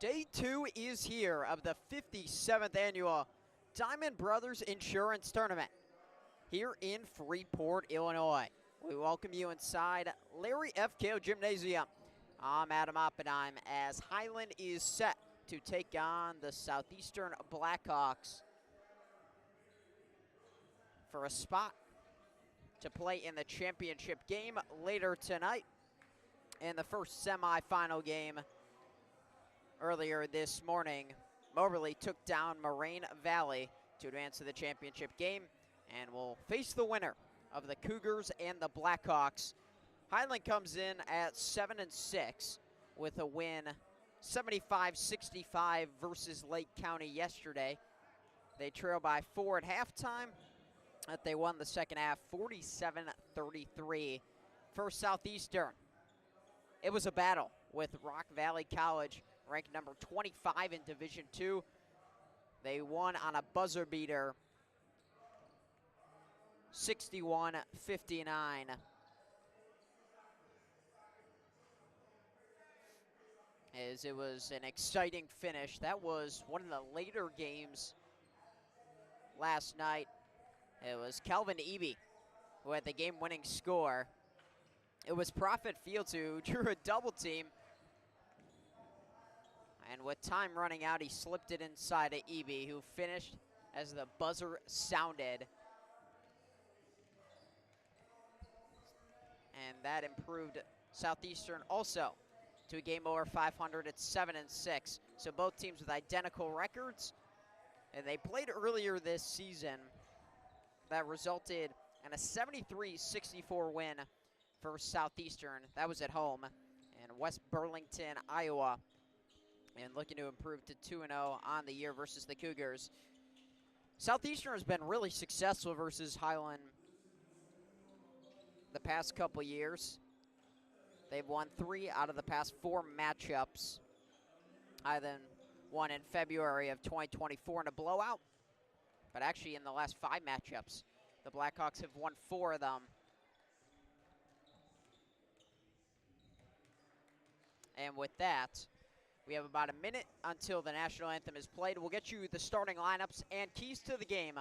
Day 2 is here of the 57th annual Dimond Brothers Insurance Tournament here in Freeport, Illinois. We welcome you inside Larry F. Kale Gymnasium. I'm Adam Oppenheim as Highland is set to take on the Southeastern Blackhawks for a spot to play in the championship game later tonight. In the first semifinal game earlier this morning, Moberly took down Moraine Valley to advance to the championship game and will face the winner of the Cougars and the Blackhawks. Highland comes in at 7-6 with a win 75-65 versus Lake County yesterday. They trail by 4 at halftime, but they won the second half 47-33. For Southeastern, it was a battle with Rock Valley College, ranked number 25 in Division II. They won on a buzzer beater, 61-59. As it was an exciting finish. That was one of the later games last night. It was Kelvin Eby who had the game-winning score. It was Prophet Fields who drew a double team. And with time running out, he slipped it inside of Eby, who finished as the buzzer sounded. And that improved Southeastern also to a game over 500 at 7-6. So both teams with identical records. And they played earlier this season. That resulted in a 73-64 win for Southeastern. That was at home in West Burlington, Iowa. And looking to improve to 2-0 on the year versus the Cougars. Southeastern has been really successful versus Highland the past couple years. They've won 3 out of the past 4 matchups. Highland won in February of 2024 in a blowout. But actually in the last 5 matchups, the Blackhawks have won 4 of them. And with that, we have about a minute until the national anthem is played. We'll get you the starting lineups and keys to the game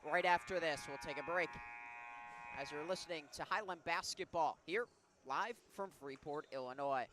right after this. We'll take a break as you're listening to Highland Basketball here live from Freeport, Illinois.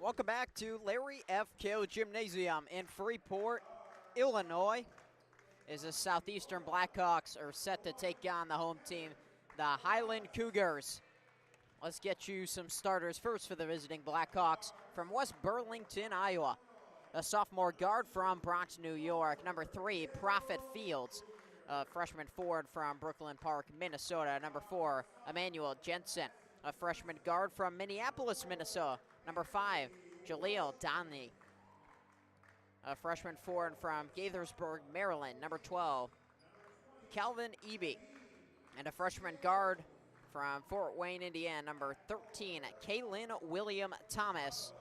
Welcome back to Larry F. Kill Gymnasium in Freeport, Illinois. As the Southeastern Blackhawks are set to take on the home team, the Highland Cougars. Let's get you some starters first for the visiting Blackhawks from West Burlington, Iowa. A sophomore guard from Bronx, New York. Number 3, Prophet Fields. A freshman forward from Brooklyn Park, Minnesota. Number 4, Emmanuel Jensen. A freshman guard from Minneapolis, Minnesota. Number 5, Jaleel Donley. A freshman forward from Gaithersburg, Maryland. Number 12, Calvin Eby. And a freshman guard from Fort Wayne, Indiana. Number 13, Kaylin William Thomas.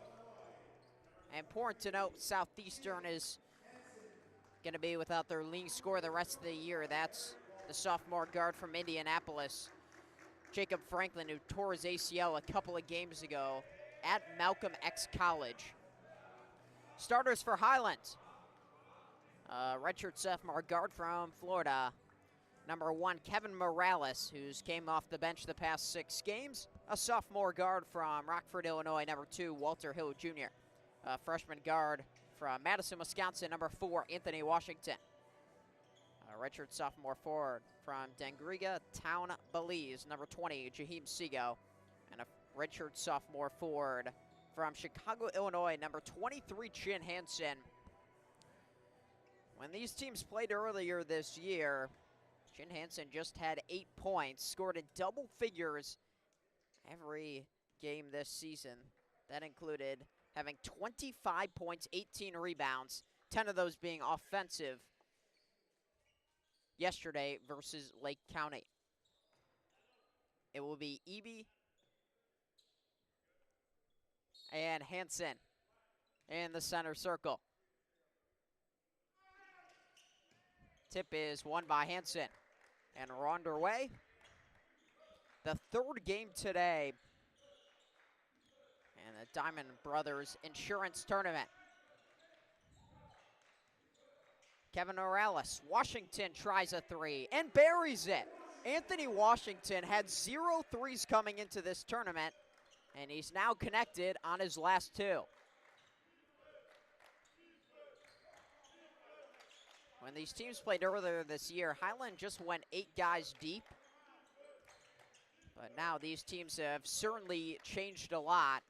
And important to note, Southeastern is going to be without their leading scorer the rest of the year. That's the sophomore guard from Indianapolis, Jacob Franklin, who tore his ACL a couple of games ago at Malcolm X College. Starters for Highland. Redshirt sophomore guard from Florida. Number 1, Kevin Morales, who's came off the bench the past 6 games. A sophomore guard from Rockford, Illinois. Number 2, Walter Hill Jr. A freshman guard from Madison, Wisconsin. Number 4, Anthony Washington. A redshirt sophomore forward from Dangriga Town, Belize. Number 20, Jaheim Sego. And a redshirt sophomore forward from Chicago, Illinois. Number 23, Chin Hansen. When these teams played earlier this year, Chin Hansen just had 8 points, scored in double figures every game this season. That included having 25 points, 18 rebounds, 10 of those being offensive yesterday versus Lake County. It will be Eby and Hansen in the center circle. Tip is won by Hansen. And we're underway. The 3rd game today in the Dimond Brothers Insurance Tournament. Kevin Morales, Washington tries a 3 and buries it. Anthony Washington had 0 threes coming into this tournament, and he's now connected on his last 2. When these teams played earlier this year, Highland just went 8 guys deep. But now these teams have certainly changed a lot.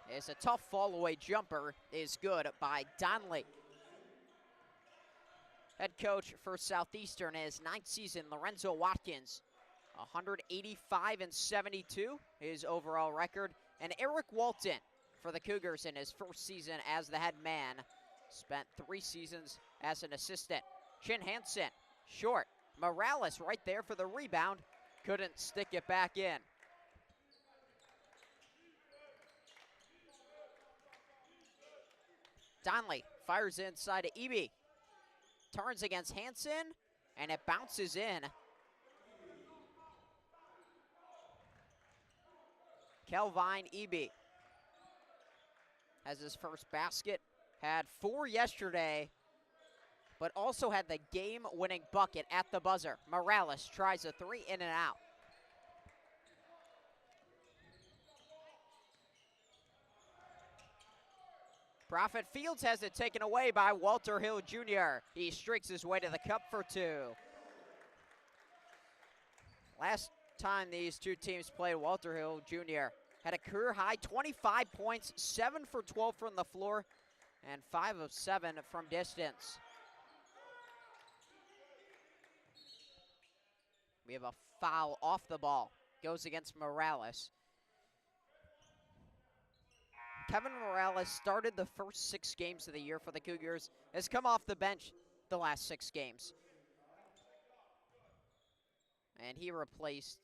It's a tough fall-away jumper is good by Donley. Head coach for Southeastern is 9th season, Lorenzo Watkins. 185-72, his overall record. And Eric Walton for the Cougars in his 1st season as the head man. Spent 3 seasons as an assistant. Chin Hansen, short. Morales right there for the rebound. Couldn't stick it back in. Donley fires inside to Eby. Turns against Hansen, and it bounces in. Kelvin Eby has his first basket. Had 4 yesterday, but also had the game-winning bucket at the buzzer. Morales tries a 3 in and out. Prophet Fields has it taken away by Walter Hill Jr. He streaks his way to the cup for 2. Last time these 2 teams played, Walter Hill Jr. had a career-high 25 points, 7 for 12 from the floor, and 5 of 7 from distance. We have a foul off the ball. Goes against Morales. Kevin Morales started the first 6 games of the year for the Cougars. Has come off the bench the last 6 games. And he replaces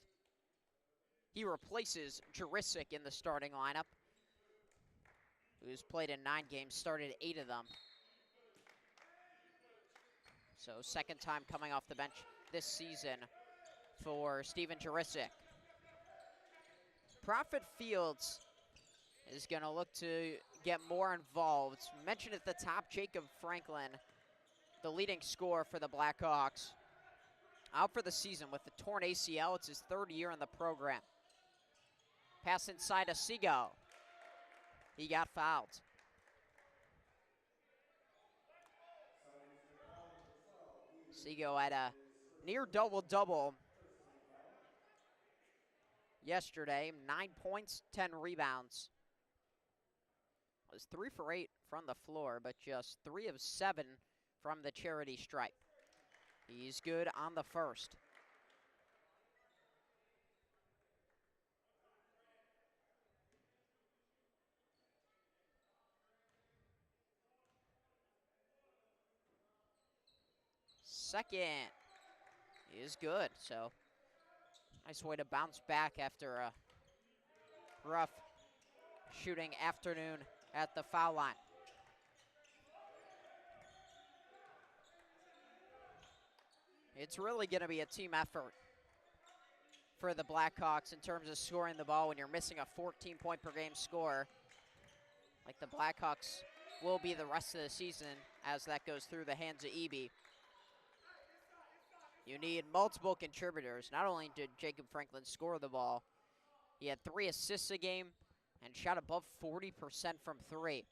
Jurisic in the starting lineup, who's played in 9 games, started 8 of them. So 2nd time coming off the bench this season for Steven Jurisic. Prophet Fields is going to look to get more involved. Mentioned at the top, Jacob Franklin, the leading scorer for the Blackhawks, out for the season with the torn ACL. It's his 3rd year in the program. Pass inside to Sego. He got fouled. Sego had a near double-double yesterday. 9 points, 10 rebounds. Was 3 for 8 from the floor, but just 3 of 7 from the charity stripe. He's good on the first. Second is good, so nice way to bounce back after a rough shooting afternoon at the foul line. It's really going to be a team effort for the Blackhawks in terms of scoring the ball when you're missing a 14-point-per-game score, like the Blackhawks will be the rest of the season as that goes through the hands of Eby. You need multiple contributors. Not only did Jacob Franklin score the ball, he had 3 assists a game and shot above 40% from 3.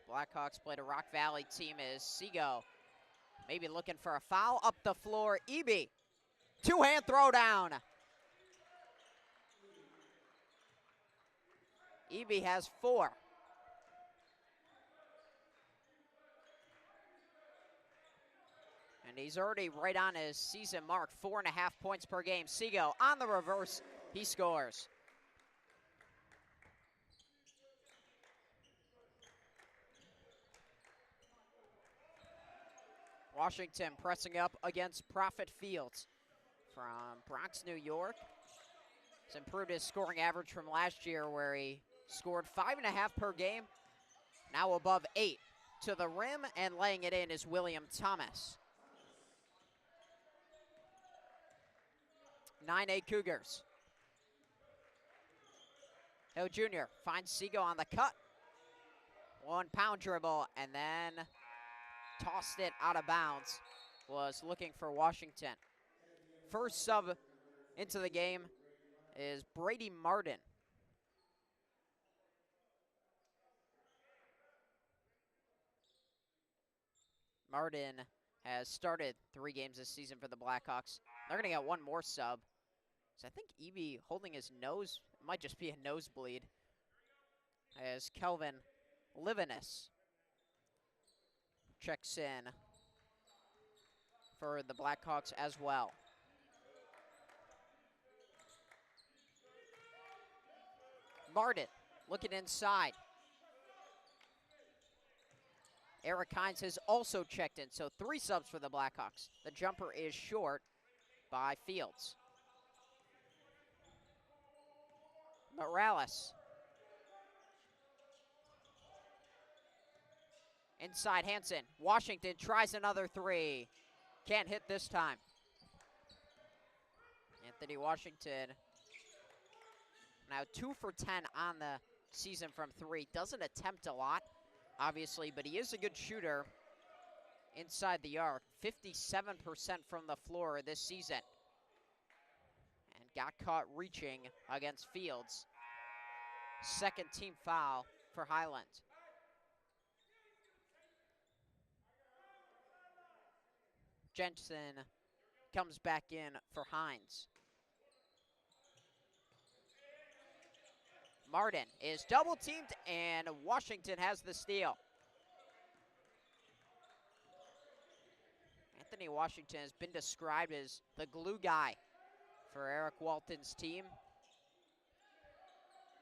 Blackhawks played a Rock Valley team as Sego maybe looking for a foul up the floor. Eby, 2-hand throwdown. Eby has 4. And he's already right on his season mark, 4.5 points per game. Sego on the reverse, he scores. Washington pressing up against Prophet Fields from Bronx, New York. He's improved his scoring average from last year where he scored 5.5 per game, now above 8. To the rim and laying it in is William Thomas. 9-8 Cougars. Hill Jr. finds Sego on the cut. 1-pound dribble and then tossed it out of bounds. Was looking for Washington. First sub into the game is Brady Martin. Martin has started 3 games this season for the Blackhawks. They're going to get 1 more sub. So I think Eby holding his nose, might just be a nosebleed, as Kelvin Livinus checks in for the Blackhawks as well. Martin looking inside. Eric Hines has also checked in, so 3 subs for the Blackhawks. The jumper is short by Fields. Morales. Inside Hansen. Washington tries another 3. Can't hit this time. Anthony Washington now 2 for 10 on the season from 3. Doesn't attempt a lot, obviously, but he is a good shooter inside the arc. 57% from the floor this season. And got caught reaching against Fields. Second team foul for Highland. Jensen comes back in for Hines. Martin is double teamed and Washington has the steal. Anthony Washington has been described as the glue guy for Eric Walton's team.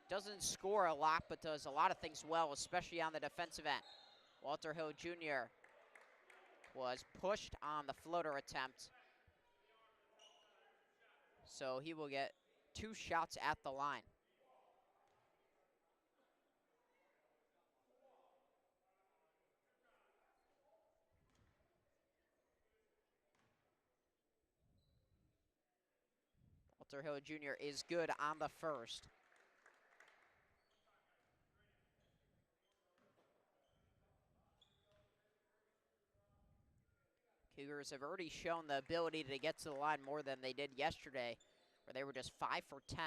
Doesn't score a lot, but does a lot of things well, especially on the defensive end. Walter Hill Jr. was pushed on the floater attempt, so he will get 2 shots at the line. Walter Hill Jr. is good on the first. Cougars have already shown the ability to get to the line more than they did yesterday, where they were just 5 for 10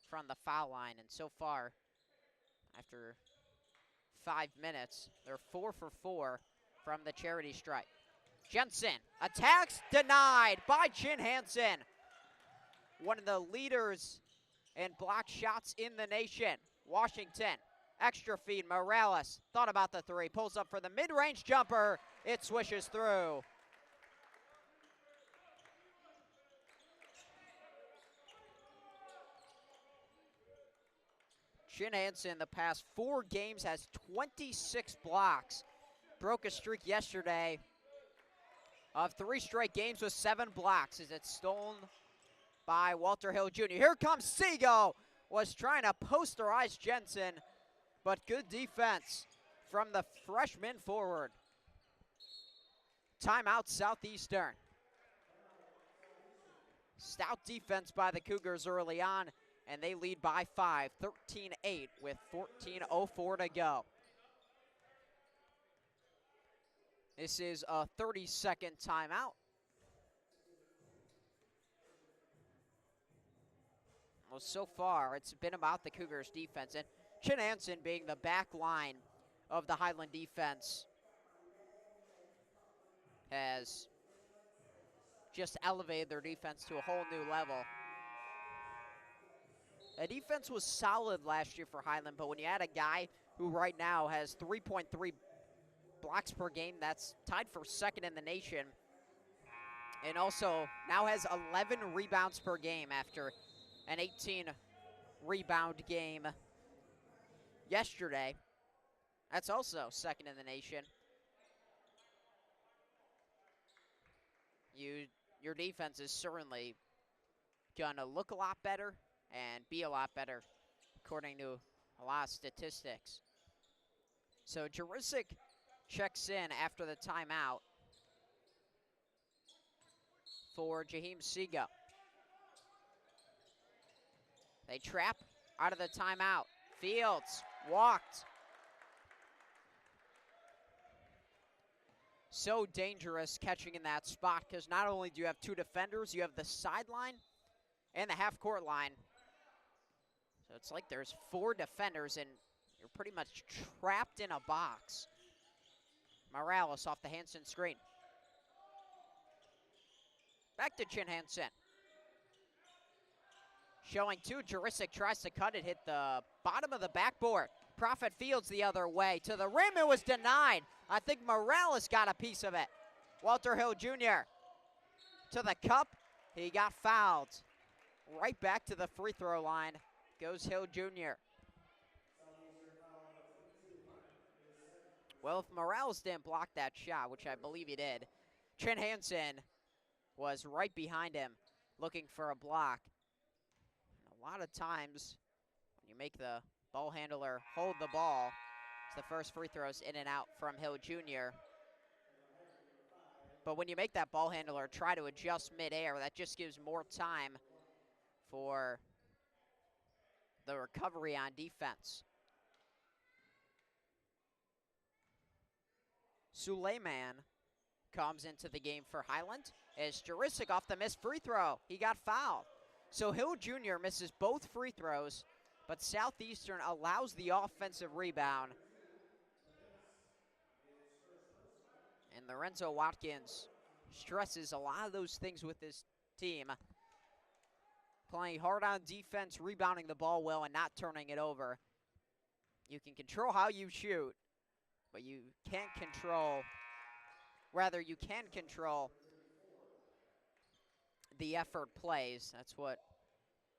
from the foul line. And so far, after 5 minutes, they're 4 for 4 from the charity stripe. Jensen attacks, denied by Chin Hansen. One of the leaders in block shots in the nation. Washington, extra feed, Morales thought about the three, pulls up for the mid-range jumper. It swishes through. Chin Hansen, the past 4 games, has 26 blocks. Broke a streak yesterday of 3 straight games with 7 blocks as it's stolen by Walter Hill Jr. Here comes Seago. Was trying to posterize Jensen, but good defense from the freshman forward. Timeout Southeastern. Stout defense by the Cougars early on, and they lead by 5, 13-8 with 14:04 to go. This is a 30-second timeout. Well, so far, it's been about the Cougars' defense, and Chin Hansen being the back line of the Highland defense has just elevated their defense to a whole new level. The defense was solid last year for Highland, but when you add a guy who right now has 3.3 blocks per game, that's tied for second in the nation, and also now has 11 rebounds per game after an 18-rebound game yesterday. That's also second in the nation. Your defense is certainly gonna look a lot better and be a lot better, according to a lot of statistics. So Jurisic checks in after the timeout for Jaheim Seago. They trap out of the timeout. Fields walked. So dangerous catching in that spot, because not only do you have 2 defenders, you have the sideline and the half-court line. So it's like there's 4 defenders, and you're pretty much trapped in a box. Morales off the Hansen screen. Back to Chin Hansen. Showing 2, Jurisic tries to cut it, hit the bottom of the backboard. Prophet Fields the other way. To the rim, it was denied. I think Morales got a piece of it. Walter Hill Jr. to the cup. He got fouled. Right back to the free throw line goes Hill Jr. Well, if Morales didn't block that shot, which I believe he did, Chin Hansen was right behind him looking for a block. A lot of times when you make the ball handler hold the ball, it's the first free throws in and out from Hill Jr. But when you make that ball handler try to adjust midair, that just gives more time for the recovery on defense. Suleiman comes into the game for Highland as Jurisic off the missed free throw. He got fouled. So Hill Jr. misses both free throws, but Southeastern allows the offensive rebound. And Lorenzo Watkins stresses a lot of those things with his team. Playing hard on defense, rebounding the ball well, and not turning it over. You can control how you shoot, but you can't control, rather you can control the effort plays. That's what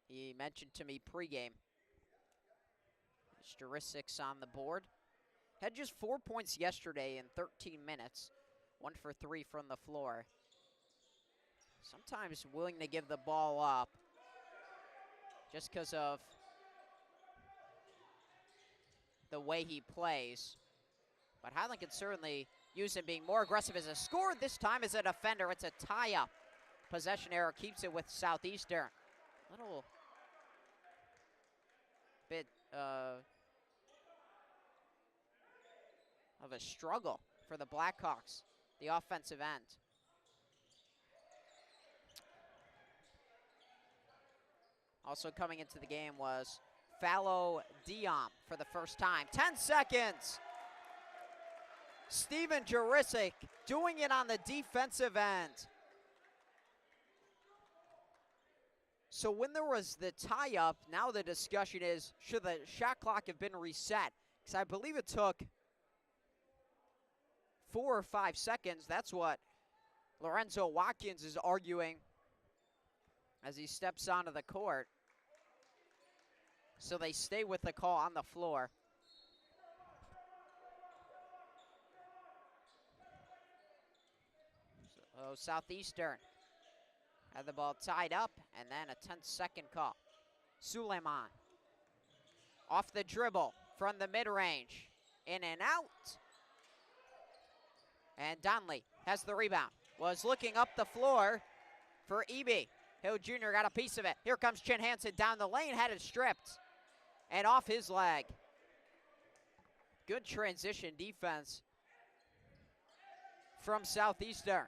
he mentioned to me pregame. Jurisic on the board. Had just 4 points yesterday in 13 minutes. 1 for 3 from the floor. Sometimes willing to give the ball up just because of the way he plays. But Highland can certainly use him being more aggressive as a scorer. This time as a defender, it's a tie-up. Possession error keeps it with Southeastern. Little bit of a struggle for the Blackhawks, the offensive end. Also coming into the game was Fallow Dion for the first time. 10 seconds. Steven Jurisic doing it on the defensive end. So when there was the tie-up, now the discussion is, should the shot clock have been reset? Because I believe it took 4 or 5 seconds. That's what Lorenzo Watkins is arguing as he steps onto the court. So they stay with the call on the floor. So Southeastern had the ball tied up, and then a 10-second call. Suleiman off the dribble from the mid-range, in and out. And Donley has the rebound. Was looking up the floor for Eby. Hill Jr. got a piece of it. Here comes Chin Hansen down the lane, had it stripped. And off his leg. Good transition defense from Southeastern.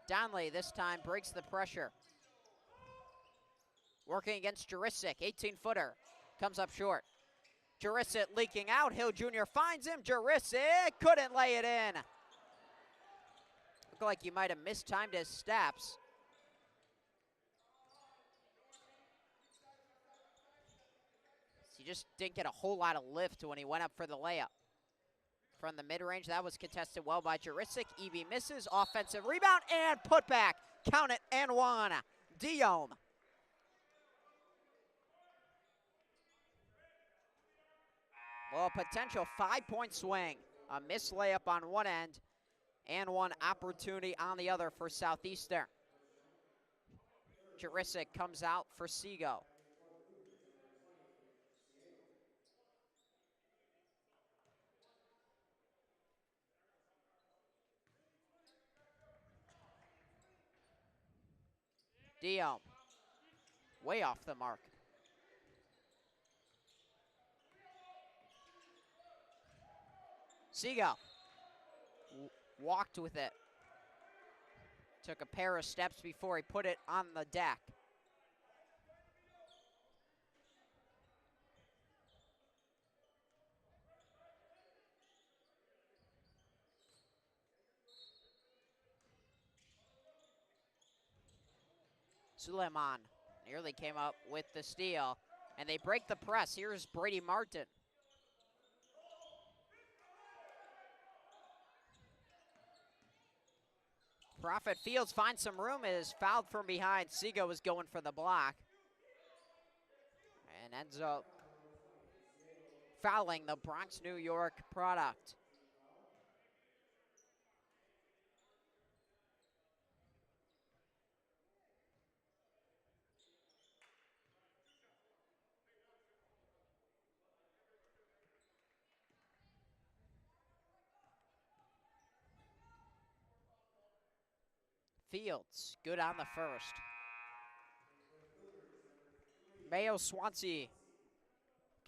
Donley this time breaks the pressure. Working against Jurisic, 18-footer. Comes up short. Jurisic leaking out. Hill Jr. finds him. Jurisic couldn't lay it in. Looked like he might have mistimed his steps. He just didn't get a whole lot of lift when he went up for the layup. From the mid-range, that was contested well by Jurisic. Eby misses. Offensive rebound and putback. Count it and one. Diome. Well, a potential 5-point swing. A missed layup on one end and one opportunity on the other for Southeastern. Jurisic comes out for Seago. Diome, way off the mark. Seago walked with it. Took a pair of steps before he put it on the deck. Suleiman nearly came up with the steal, and they break the press. Here's Brady Martin. Prophet Fields finds some room, is fouled from behind. Seago was going for the block. And ends up fouling the Bronx, New York product. Fields, good on the first. Mayo Swansea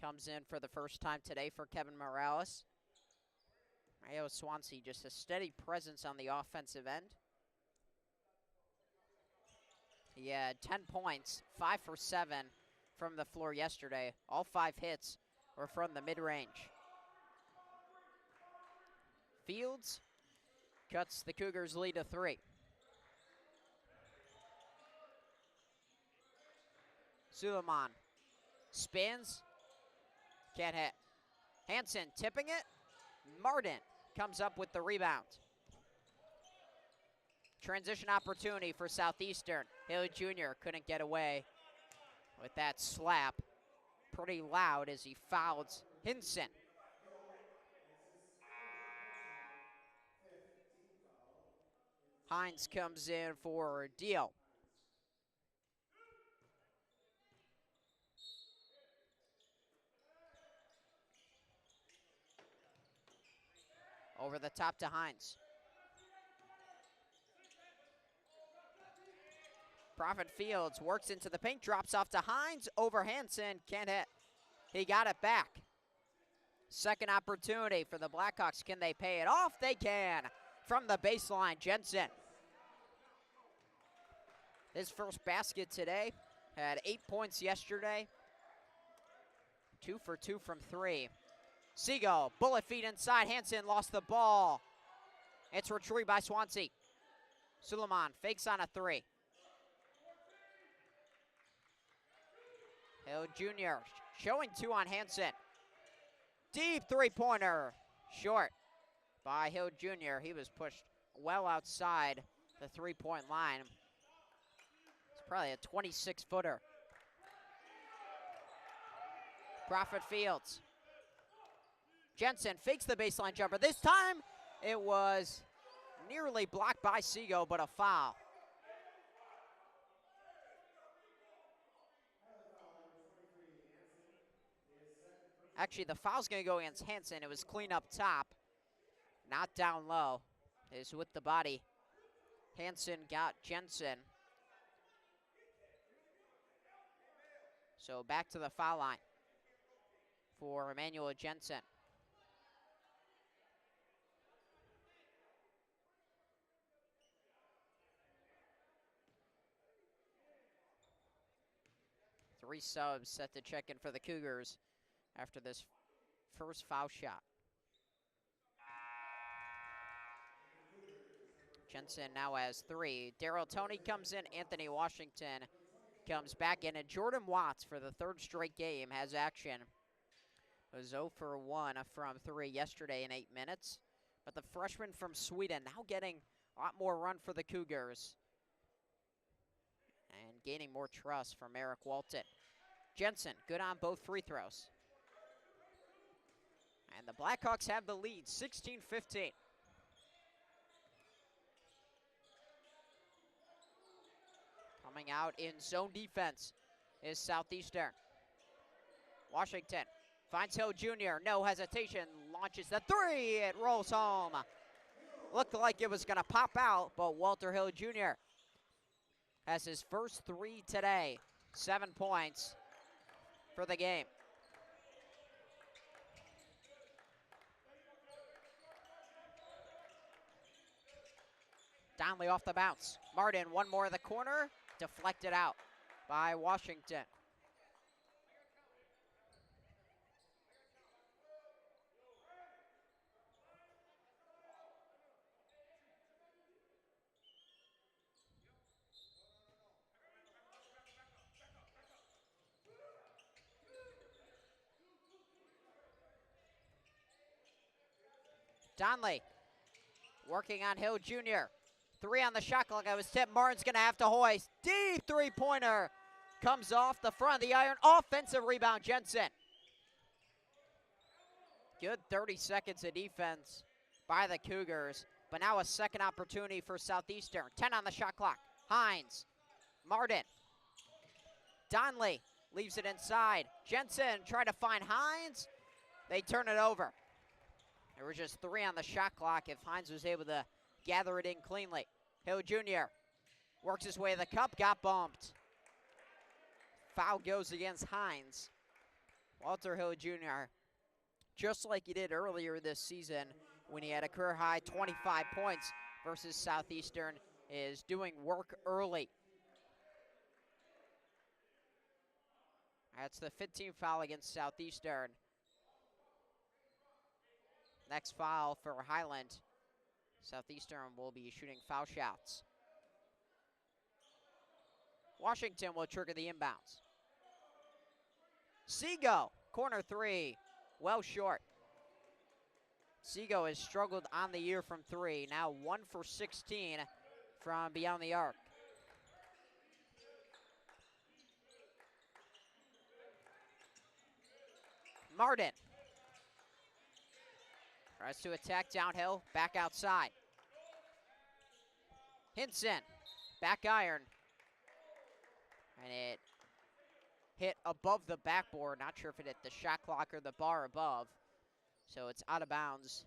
comes in for the first time today for Kevin Morales. Mayo Swansea, just a steady presence on the offensive end. He had 10 points, 5 for 7 from the floor yesterday. All 5 hits were from the mid-range. Fields cuts the Cougars' lead to 3. Suleiman spins, can't hit. Hansen tipping it. Martin comes up with the rebound. Transition opportunity for Southeastern. Hill Jr. couldn't get away with that slap. Pretty loud as he fouls Hinson. Hines comes in for Dio. Over the top to Hines. Prophet Fields works into the paint, drops off to Hines, over Hansen, can't hit. He got it back. Second opportunity for the Blackhawks. Can they pay it off? They can. From the baseline, Jensen. His first basket today. Had 8 points yesterday. 2 for 2 from 3. Seagull, bullet feed inside. Hansen lost the ball. It's retrieved by Swansea. Suleiman fakes on a 3. Hill Jr. showing 2 on Hansen. Deep three-pointer. Short by Hill Jr. He was pushed well outside the three-point line. It's probably a 26-footer. Prophet Fields. Jensen fakes the baseline jumper. This time it was nearly blocked by Seago, but a foul. Actually, the foul's going to go against Hansen. It was clean up top, not down low. It's with the body. Hansen got Jensen. So back to the foul line for Emmanuel Jensen. Three subs set to check in for the Cougars after this first foul shot. Jensen now has 3. Darryl Toney comes in. Anthony Washington comes back in. And Jordan Watts, for the 3rd straight game, has action. Was 0 for 1 from 3 yesterday in 8 minutes. But the freshman from Sweden now getting a lot more run for the Cougars. And gaining more trust from Eric Walton. Jensen, good on both free throws. And the Blackhawks have the lead, 16-15. Coming out in zone defense is Southeastern. Washington finds Hill Jr., no hesitation, launches the 3, it rolls home. Looked like it was gonna pop out, but Walter Hill Jr. has his first 3 today, 7 points for the game. Donnelly off the bounce. Martin, one more in the corner, deflected out by Washington. Donnelly working on Hill Jr. 3 on the shot clock. I was tipped. Martin's going to have to hoist. Deep three-pointer comes off the front of the iron. Offensive rebound, Jensen. Good 30 seconds of defense by the Cougars. But now a second opportunity for Southeastern. 10 on the shot clock. Hines. Martin. Donnelly leaves it inside. Jensen tried to find Hines. They turn it over. There were just 3 on the shot clock if Hines was able to gather it in cleanly. Hill Jr. works his way to the cup, got bumped. Foul goes against Hines. Walter Hill Jr., just like he did earlier this season when he had a career-high 25 points versus Southeastern, is doing work early. That's the 15th foul against Southeastern. Next foul for Highland. Southeastern will be shooting foul shots. Washington will trigger the inbounds. Seago, corner 3, well short. Seago has struggled on the year from 3, now 1 for 16 from beyond the arc. Martin tries to attack downhill, back outside. Hinson, back iron. And it hit above the backboard. Not sure if it hit the shot clock or the bar above. So it's out of bounds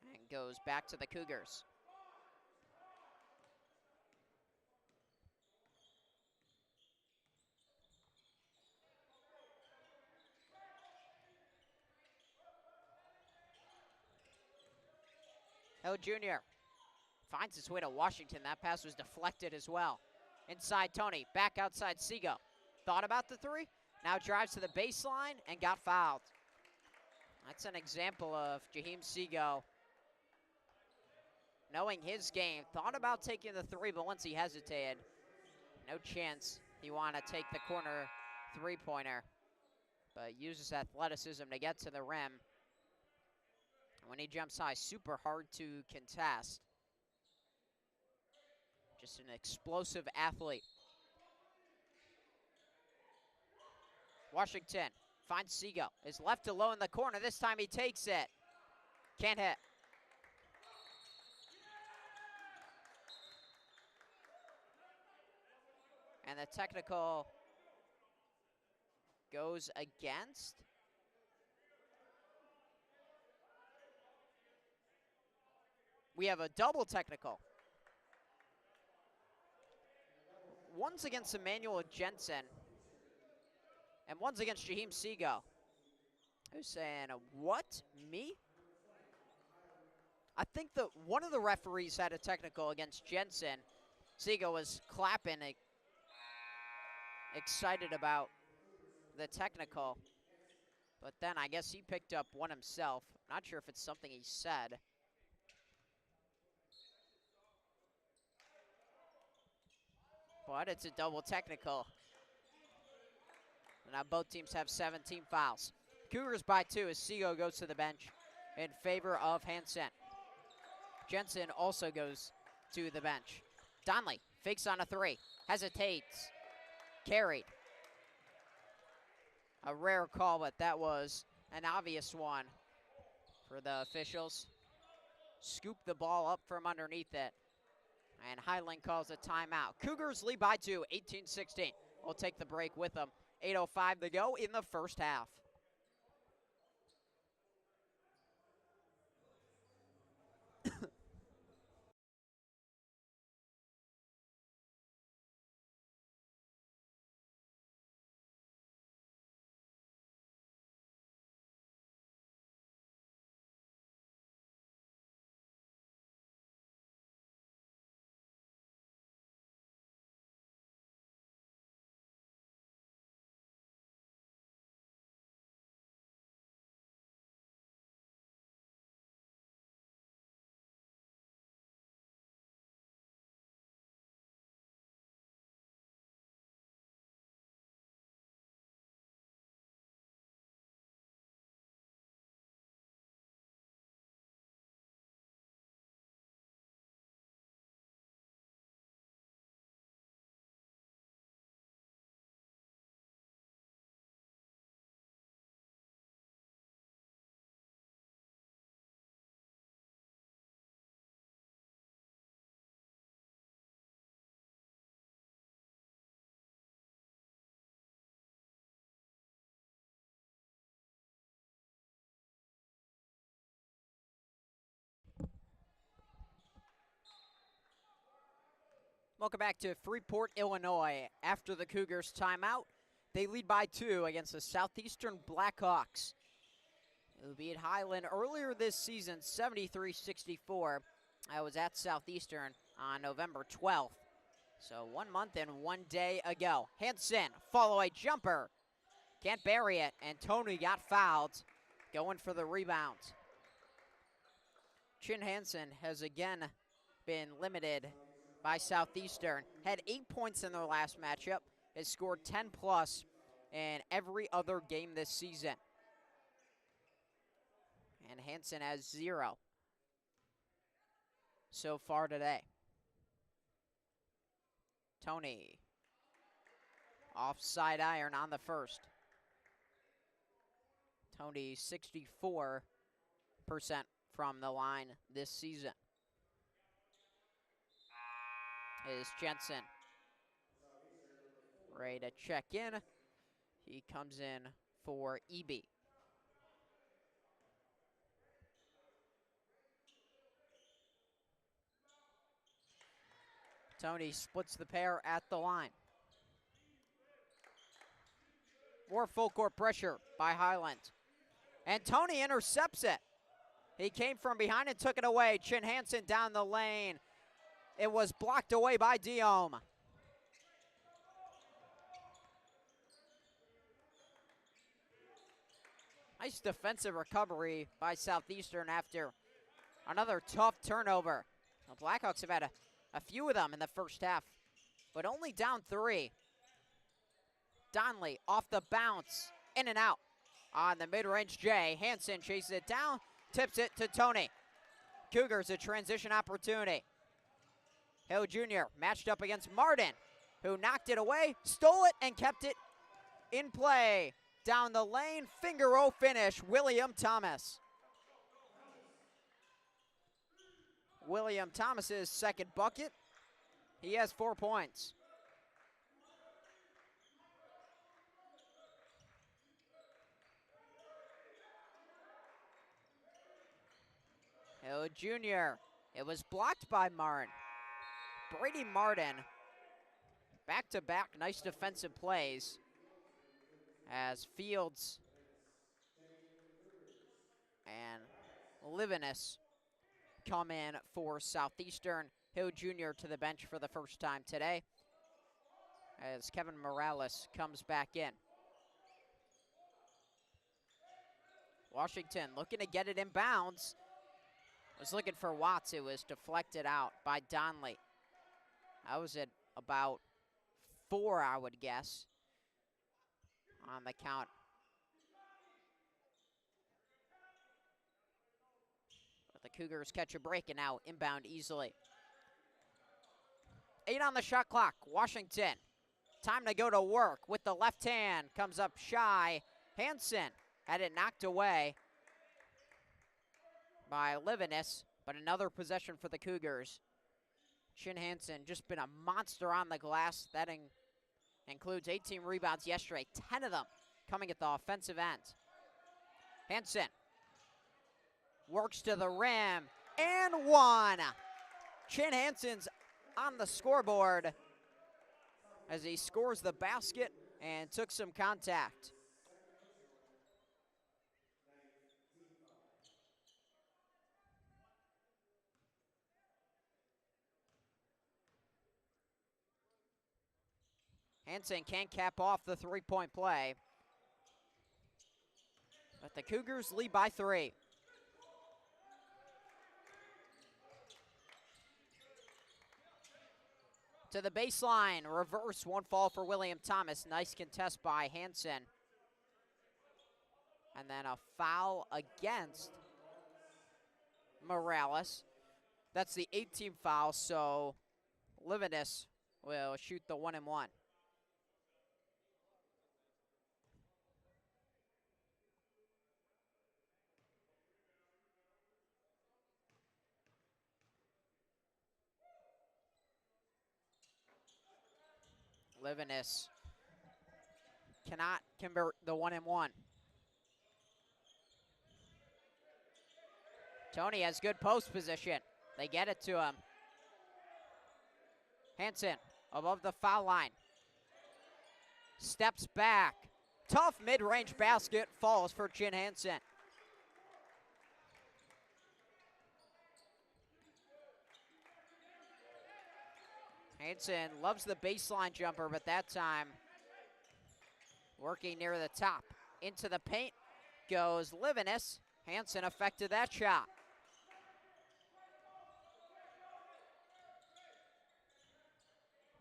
and goes back to the Cougars. Hill Jr. finds his way to Washington. That pass was deflected as well. Inside Tony, back outside Seago. Thought about the three, now drives to the baseline and got fouled. That's an example of Jaheim Seago knowing his game. Thought about taking the three, but once he hesitated, no chance he wanted to take the corner three-pointer, but uses athleticism to get to the rim. When he jumps high, super hard to contest. Just an explosive athlete. Washington finds Seago, is left alone in the corner. This time he takes it. Can't hit. And the technical goes against. We have a double technical. One's against Emmanuel Jensen, and one's against Jaheim Seago. Who's saying, what, me? I think one of the referees had a technical against Jensen. Seago was clapping, excited about the technical. But then I guess he picked up one himself. Not sure if it's something he said. But it's a double technical. Now both teams have 17 fouls. Cougars by 2 as Seago goes to the bench in favor of Hansen. Jensen also goes to the bench. Donley fakes on a three, hesitates, carried. A rare call, but that was an obvious one for the officials. Scoop the ball up from underneath it, and Highland calls a timeout. Cougars lead by 2, 18-16. We'll take the break with them. 8:05 to go in the first half. Welcome back to Freeport, Illinois. After the Cougars timeout, they lead by 2 against the Southeastern Blackhawks. It beat Highland earlier this season, 73-64. I was at Southeastern on November 12th. So 1 month and 1 day ago. Hansen, follow-away jumper. Can't bury it, and Tony got fouled, going for the rebound. Chin Hansen has again been limited by Southeastern. Had 8 points in their last matchup. Has scored 10 plus in every other game this season. And Hansen has 0 so far today. Tony, offside iron on the first. Tony 64% from the line this season. Is Jensen ready to check in? He comes in for EB. Tony splits the pair at the line. More full court pressure by Highland. And Tony intercepts it. He came from behind and took it away. Chin Hansen down the lane. It was blocked away by Dimond. Nice defensive recovery by Southeastern after another tough turnover. The Blackhawks have had a few of them in the first half, but only down 3. Donnelly off the bounce, in and out on the mid-range J. Hansen chases it down, tips it to Tony. Cougars a transition opportunity. Hill Jr. matched up against Martin, who knocked it away, stole it, and kept it in play. Down the lane, finger roll finish, William Thomas. William Thomas's second bucket. He has 4 points. Hill Jr. It was blocked by Martin. Brady Martin, back-to-back nice defensive plays as Fields and Livinus come in for Southeastern. Hill Jr. to the bench for the first time today as Kevin Morales comes back in. Washington looking to get it in bounds. Was looking for Watts. It was deflected out by Donnelly. That was at about 4, I would guess, on the count. But the Cougars catch a break and now inbound easily. 8 on the shot clock. Washington, time to go to work with the left hand. Comes up shy. Hansen had it knocked away by Livinus, but another possession for the Cougars. Chin Hansen just been a monster on the glass. That includes 18 rebounds yesterday, 10 of them coming at the offensive end. Hansen works to the rim, and 1. Chin Hansen's on the scoreboard as he scores the basket and took some contact. Hansen can't cap off the three-point play, but the Cougars lead by 3. To the baseline, reverse, 1 fall for William Thomas. Nice contest by Hansen. And then a foul against Morales. That's the 18th foul, so Livinus will shoot the 1-and-1. Livinus cannot convert the 1-and-1. Tony has good post position. They get it to him. Hansen above the foul line. Steps back. Tough mid-range basket, falls for Chin Hansen. Hansen loves the baseline jumper, but that time working near the top. Into the paint goes Livinus. Hansen affected that shot.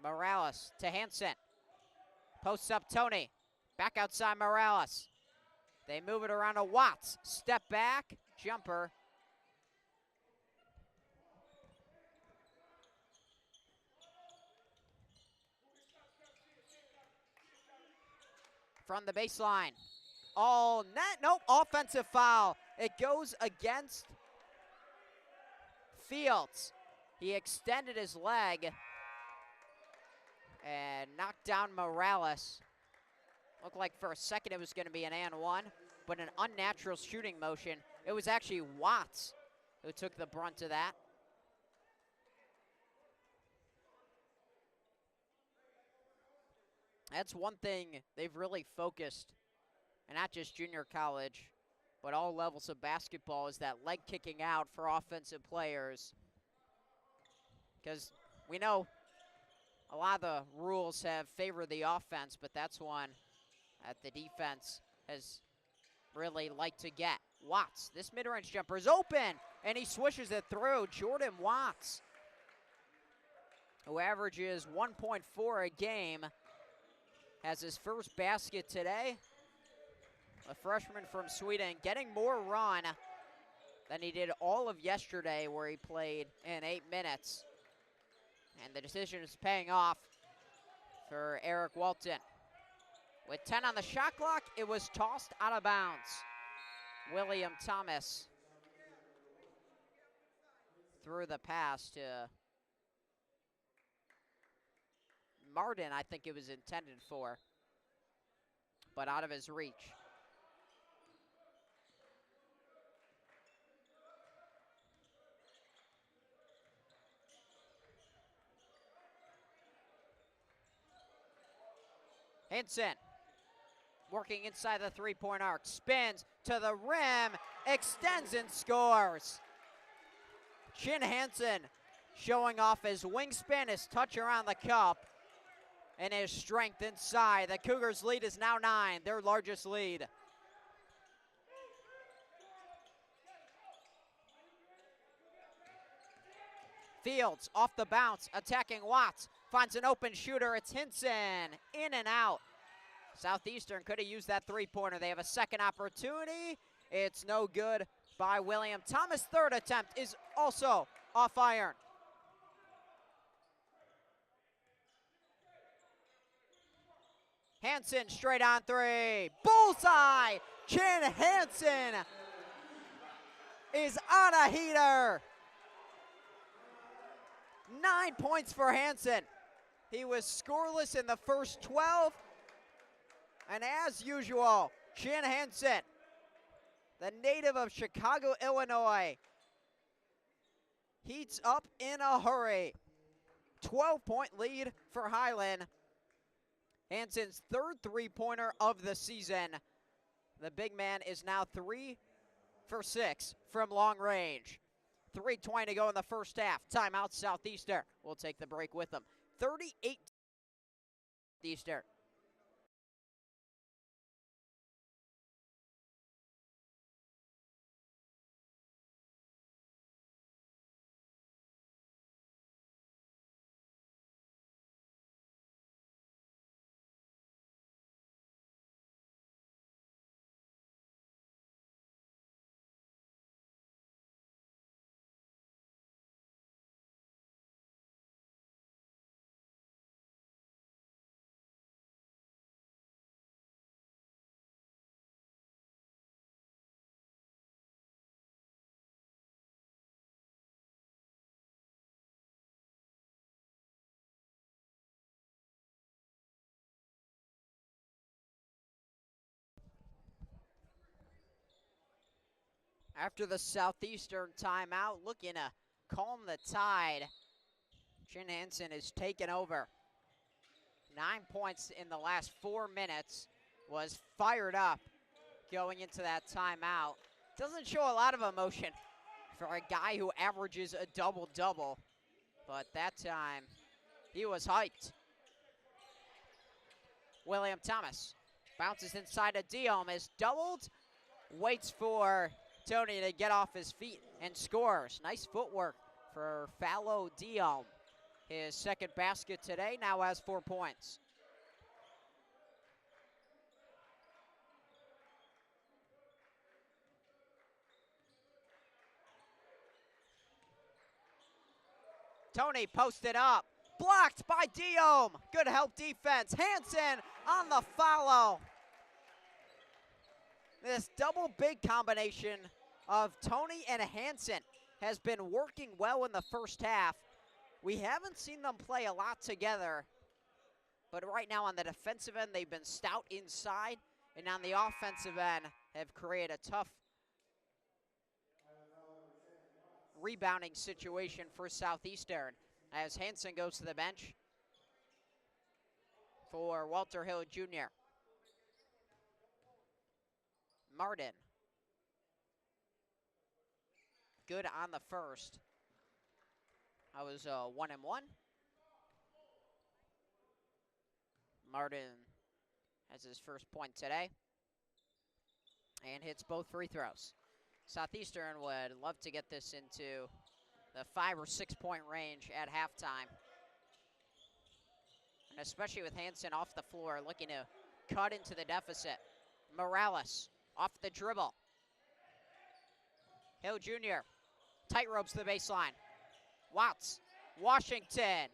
Morales to Hansen. Posts up Tony. Back outside Morales. They move it around to Watts. Step back, jumper. From the baseline. All net, nope, offensive foul. It goes against Fields. He extended his leg and knocked down Morales. Looked like for a second it was going to be an and 1, but an unnatural shooting motion. It was actually Watts who took the brunt of that. That's one thing they've really focused, and not just junior college, but all levels of basketball is that leg kicking out for offensive players. Because we know a lot of the rules have favored the offense, but that's one that the defense has really liked to get. Watts, this mid-range jumper is open, and he swishes it through. Jordan Watts, who averages 1.4 a game, has his first basket today. A freshman from Sweden getting more run than he did all of yesterday, where he played in 8 minutes. And the decision is paying off for Eric Walton. With 10 on the shot clock, it was tossed out of bounds. William Thomas threw the pass to Martin, I think it was intended for, but out of his reach. Hinson working inside the three-point arc, spins to the rim, extends and scores. Chin Hansen showing off his wingspan, his touch around the cup, and his strength inside. The Cougars' lead is now 9, their largest lead. Fields off the bounce, attacking Watts, finds an open shooter. It's Hinson, in and out. Southeastern could have used that three-pointer. They have a second opportunity. It's no good by William Thomas. Third attempt is also off iron. Hansen straight on three. Bullseye! Chin Hansen is on a heater. 9 points for Hansen. He was scoreless in the first 12. And as usual, Chin Hansen, the native of Chicago, Illinois, heats up in a hurry. 12-point lead for Highland. Hansen's third three-pointer of the season. The big man is now 3 for 6 from long range. 3:20 to go in the first half. Timeout Southeastern. We'll take the break with them. 38 Southeastern. After the Southeastern timeout, looking to calm the tide, Chin Hansen is taken over. 9 points in the last 4 minutes, was fired up going into that timeout. Doesn't show a lot of emotion for a guy who averages a double-double, but that time he was hyped. William Thomas bounces inside of Diom, is doubled, waits for Tony to get off his feet and scores. Nice footwork for Fallow Diom. His second basket today, now has 4 points. Tony posted up, blocked by Diom. Good help defense. Hansen on the follow. This double big combination of Tony and Hansen has been working well in the first half. We haven't seen them play a lot together, but right now on the defensive end, they've been stout inside, and on the offensive end have created a tough rebounding situation for Southeastern as Hansen goes to the bench for Walter Hill Jr. Martin good on the first. I was 1-1. Martin has his first point today and hits both free throws. Southeastern would love to get this into the 5 or 6 point range at halftime. And especially with Hansen off the floor, looking to cut into the deficit. Morales off the dribble. Hill Jr. tight ropes the baseline. Watts, Washington.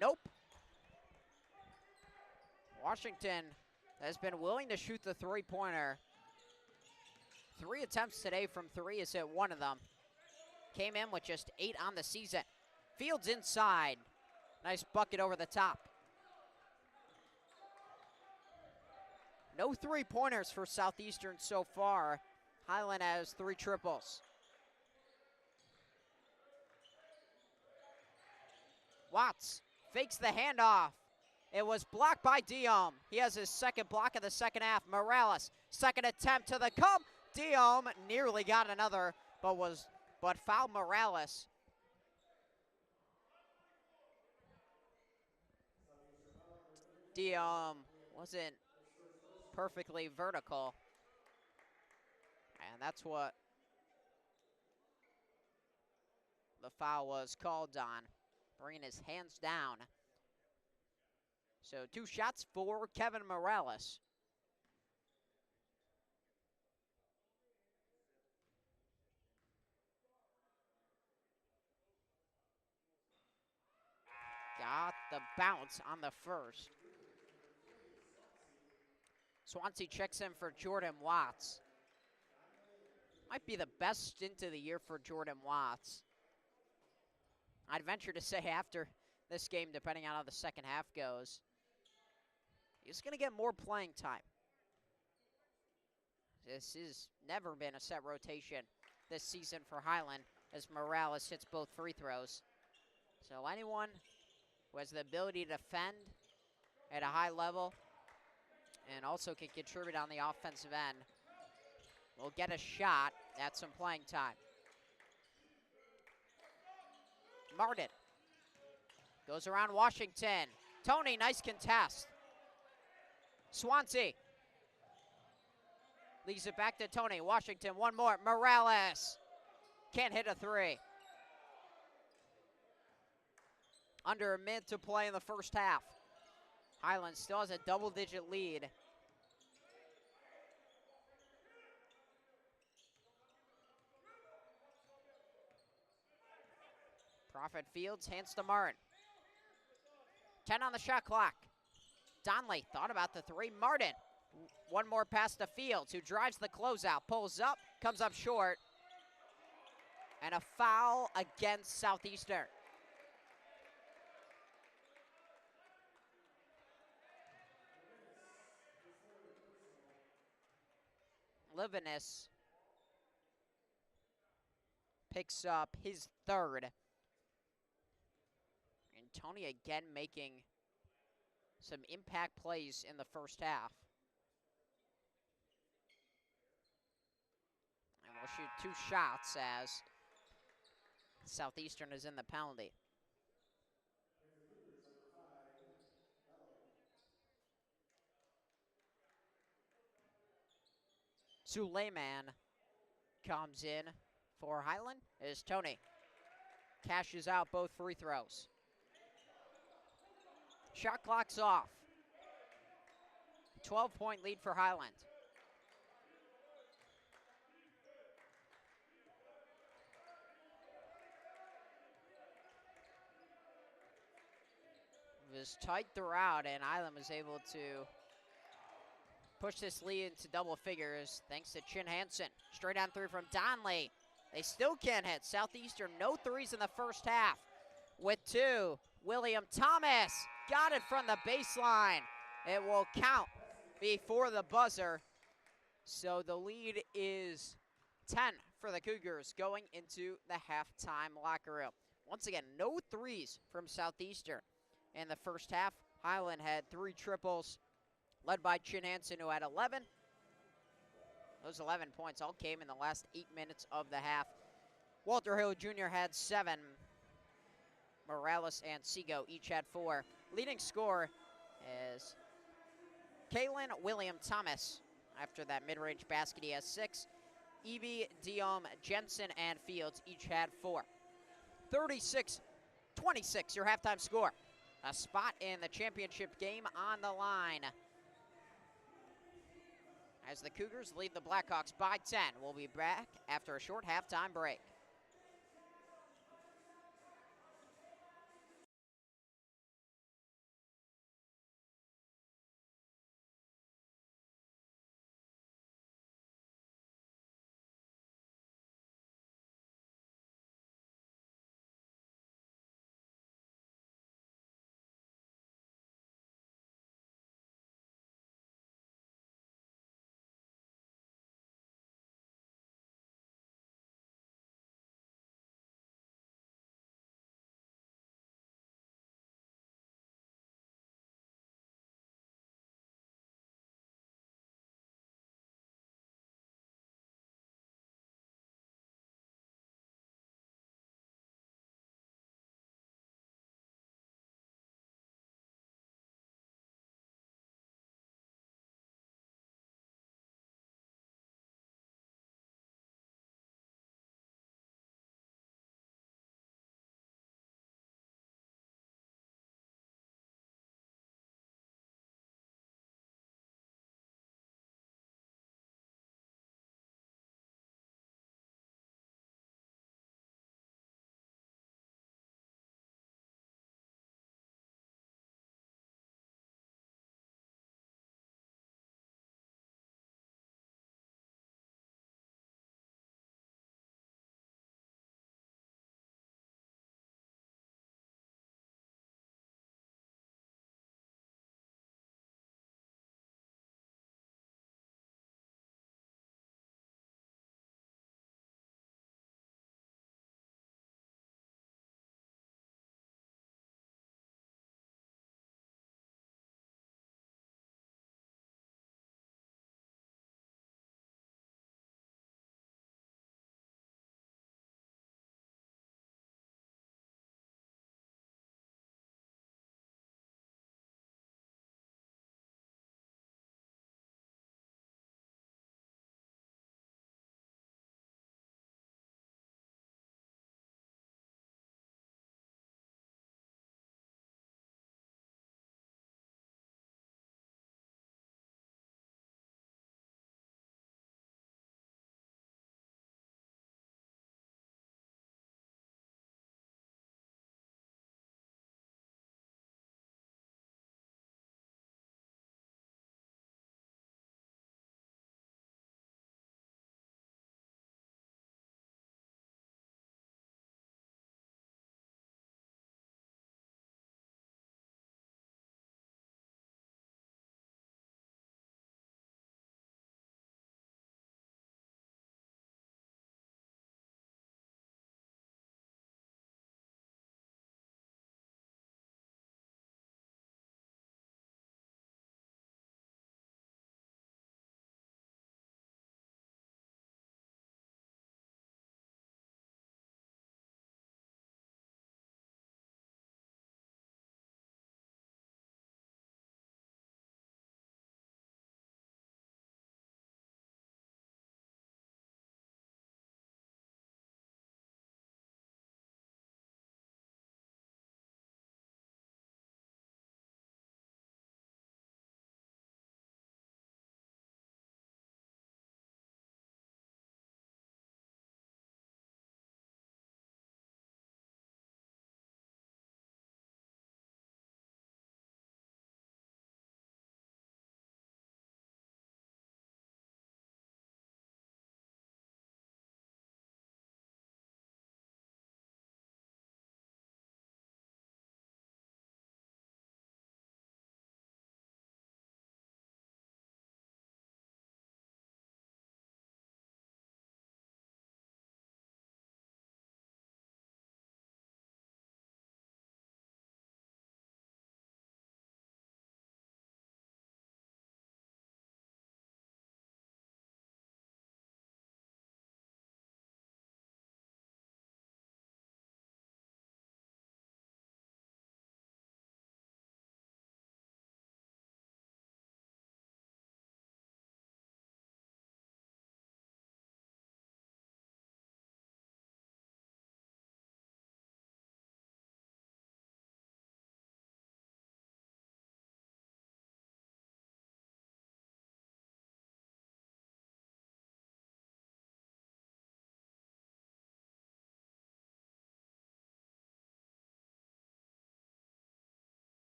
Nope. Washington has been willing to shoot the three-pointer. 3 attempts today from 3, has hit 1 of them. Came in with just 8 on the season. Fields inside. Nice bucket over the top. No three-pointers for Southeastern so far. Highland has 3 triples. Watts fakes the handoff. It was blocked by Diom. He has his second block of the second half. Morales, second attempt to the cup. Diom nearly got another, but fouled Morales. Diom wasn't perfectly vertical. And that's what the foul was called on, bringing his hands down. So 2 shots for Kevin Morales. Got the bounce on the first. Swansea checks in for Jordan Watts. Might be the best stint of the year for Jordan Watts. I'd venture to say after this game, depending on how the second half goes, he's going to get more playing time. This has never been a set rotation this season for Highland, as Morales hits both free throws. So anyone who has the ability to defend at a high level and also can contribute on the offensive end will get a shot at some playing time. Martin goes around Washington. Tony, nice contest. Swansea leaves it back to Tony. Washington, one more. Morales can't hit a 3. Under a minute to play in the first half. Highland still has a double-digit lead. Prophet Fields hands to Martin. 10 on the shot clock. Donley thought about the 3. Martin, one more pass to Fields, who drives the closeout, pulls up, comes up short. And a foul against Southeastern. Livinus picks up his 3rd. And Tony again making some impact plays in the first half. And we'll shoot 2 shots as Southeastern is in the penalty. Suleiman comes in for Highland as Tony cashes out both free throws. Shot clock's off. 12-point lead for Highland. It was tight throughout, and Highland was able to push this lead into double figures thanks to Chin Hansen. Straight on 3 from Donley. They still can't hit. Southeastern, no 3s in the first half. With 2, William Thomas got it from the baseline. It will count before the buzzer. So the lead is 10 for the Cougars going into the halftime locker room. Once again, no 3s from Southeastern in the first half. Highland had 3 triples, led by Chin Hansen, who had 11. Those 11 points all came in the last 8 minutes of the half. Walter Hill Jr. had 7. Morales and Seago each had 4. Leading scorer is Kalen William Thomas. After that mid-range basket, he has 6. Evie, Diom, Jensen, and Fields each had 4. 36-26, your halftime score. A spot in the championship game on the line, as the Cougars lead the Blackhawks by 10. We'll be back after a short halftime break.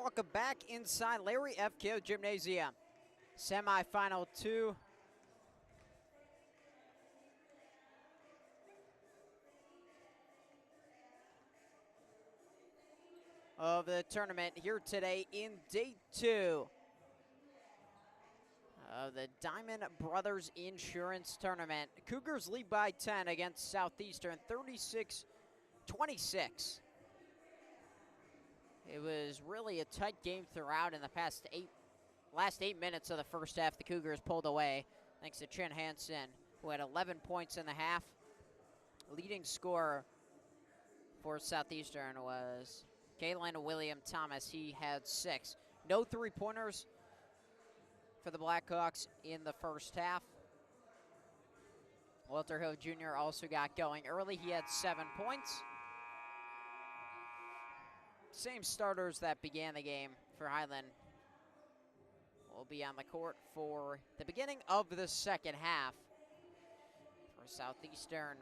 Welcome back inside Larry FKO Gymnasium. Semifinal 2. Of the tournament here today in day 2 of the Dimond Brothers Insurance Tournament. Cougars lead by 10 against Southeastern, 36-26. It was really a tight game throughout in the last 8 minutes of the first half. The Cougars pulled away thanks to Chin Hansen, who had 11 points in the half. Leading scorer for Southeastern was Highland William Thomas. He had 6. No three-pointers for the Blackhawks in the first half. Walter Hill Jr. also got going early. He had 7 points. Same starters that began the game for Highland will be on the court for the beginning of the second half. For Southeastern,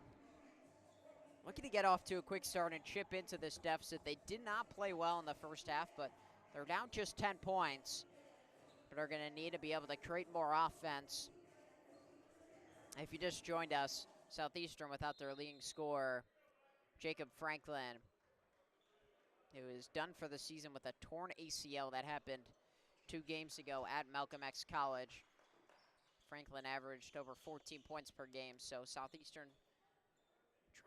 looking to get off to a quick start and chip into this deficit. They did not play well in the first half, but they're down just 10 points. But are going to need to be able to create more offense. If you just joined us, Southeastern without their leading scorer, Jacob Franklin, who is done for the season with a torn ACL that happened 2 games ago at Malcolm X College. Franklin averaged over 14 points per game, so Southeastern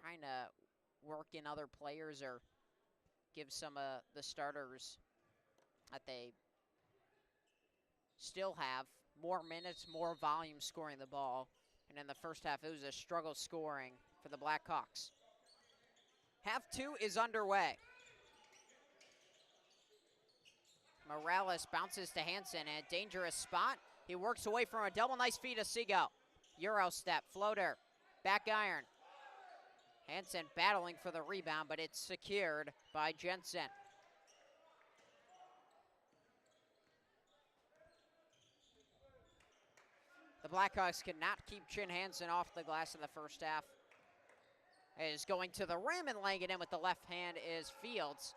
trying to work in other players or give some of the starters that they still have more minutes, more volume scoring the ball. And in the first half, it was a struggle scoring for the Blackhawks. Half 2 is underway. Morales bounces to Hansen in a dangerous spot. He works away from a double. Nice feed to Seago. Euro step, floater, back iron. Hansen battling for the rebound, but it's secured by Jensen. The Blackhawks could not keep Chin Hansen off the glass in the first half. Is going to the rim and laying it in with the left hand is Fields.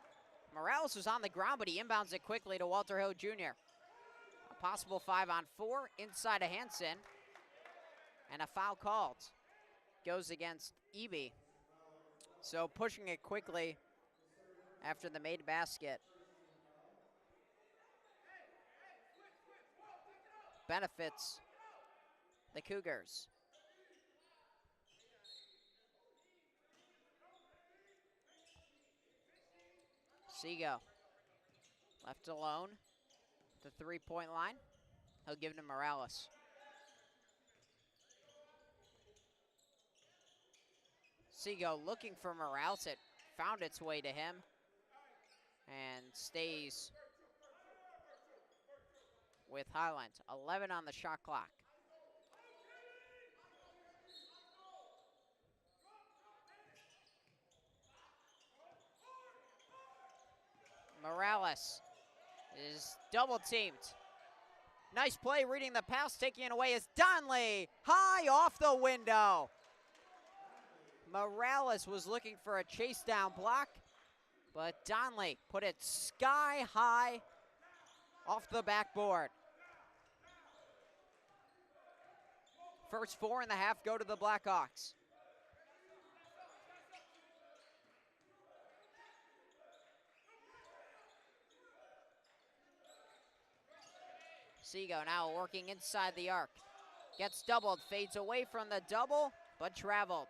Morales was on the ground, but he inbounds it quickly to Walter Hill Jr. A possible 5-on-4 inside of Hansen. And a foul called. Goes against Eby. So pushing it quickly after the made basket benefits the Cougars. Seago left alone. The 3-point line. He'll give it to Morales. Seago looking for Morales. It found its way to him and stays with Highland. 11 on the shot clock. Morales is double teamed. Nice play reading the pass, taking it away is Donley. High off the window. Morales was looking for a chase down block, but Donley put it sky high off the backboard. First 4 in the half go to the Blackhawks. Seago now working inside the arc. Gets doubled, fades away from the double, but traveled.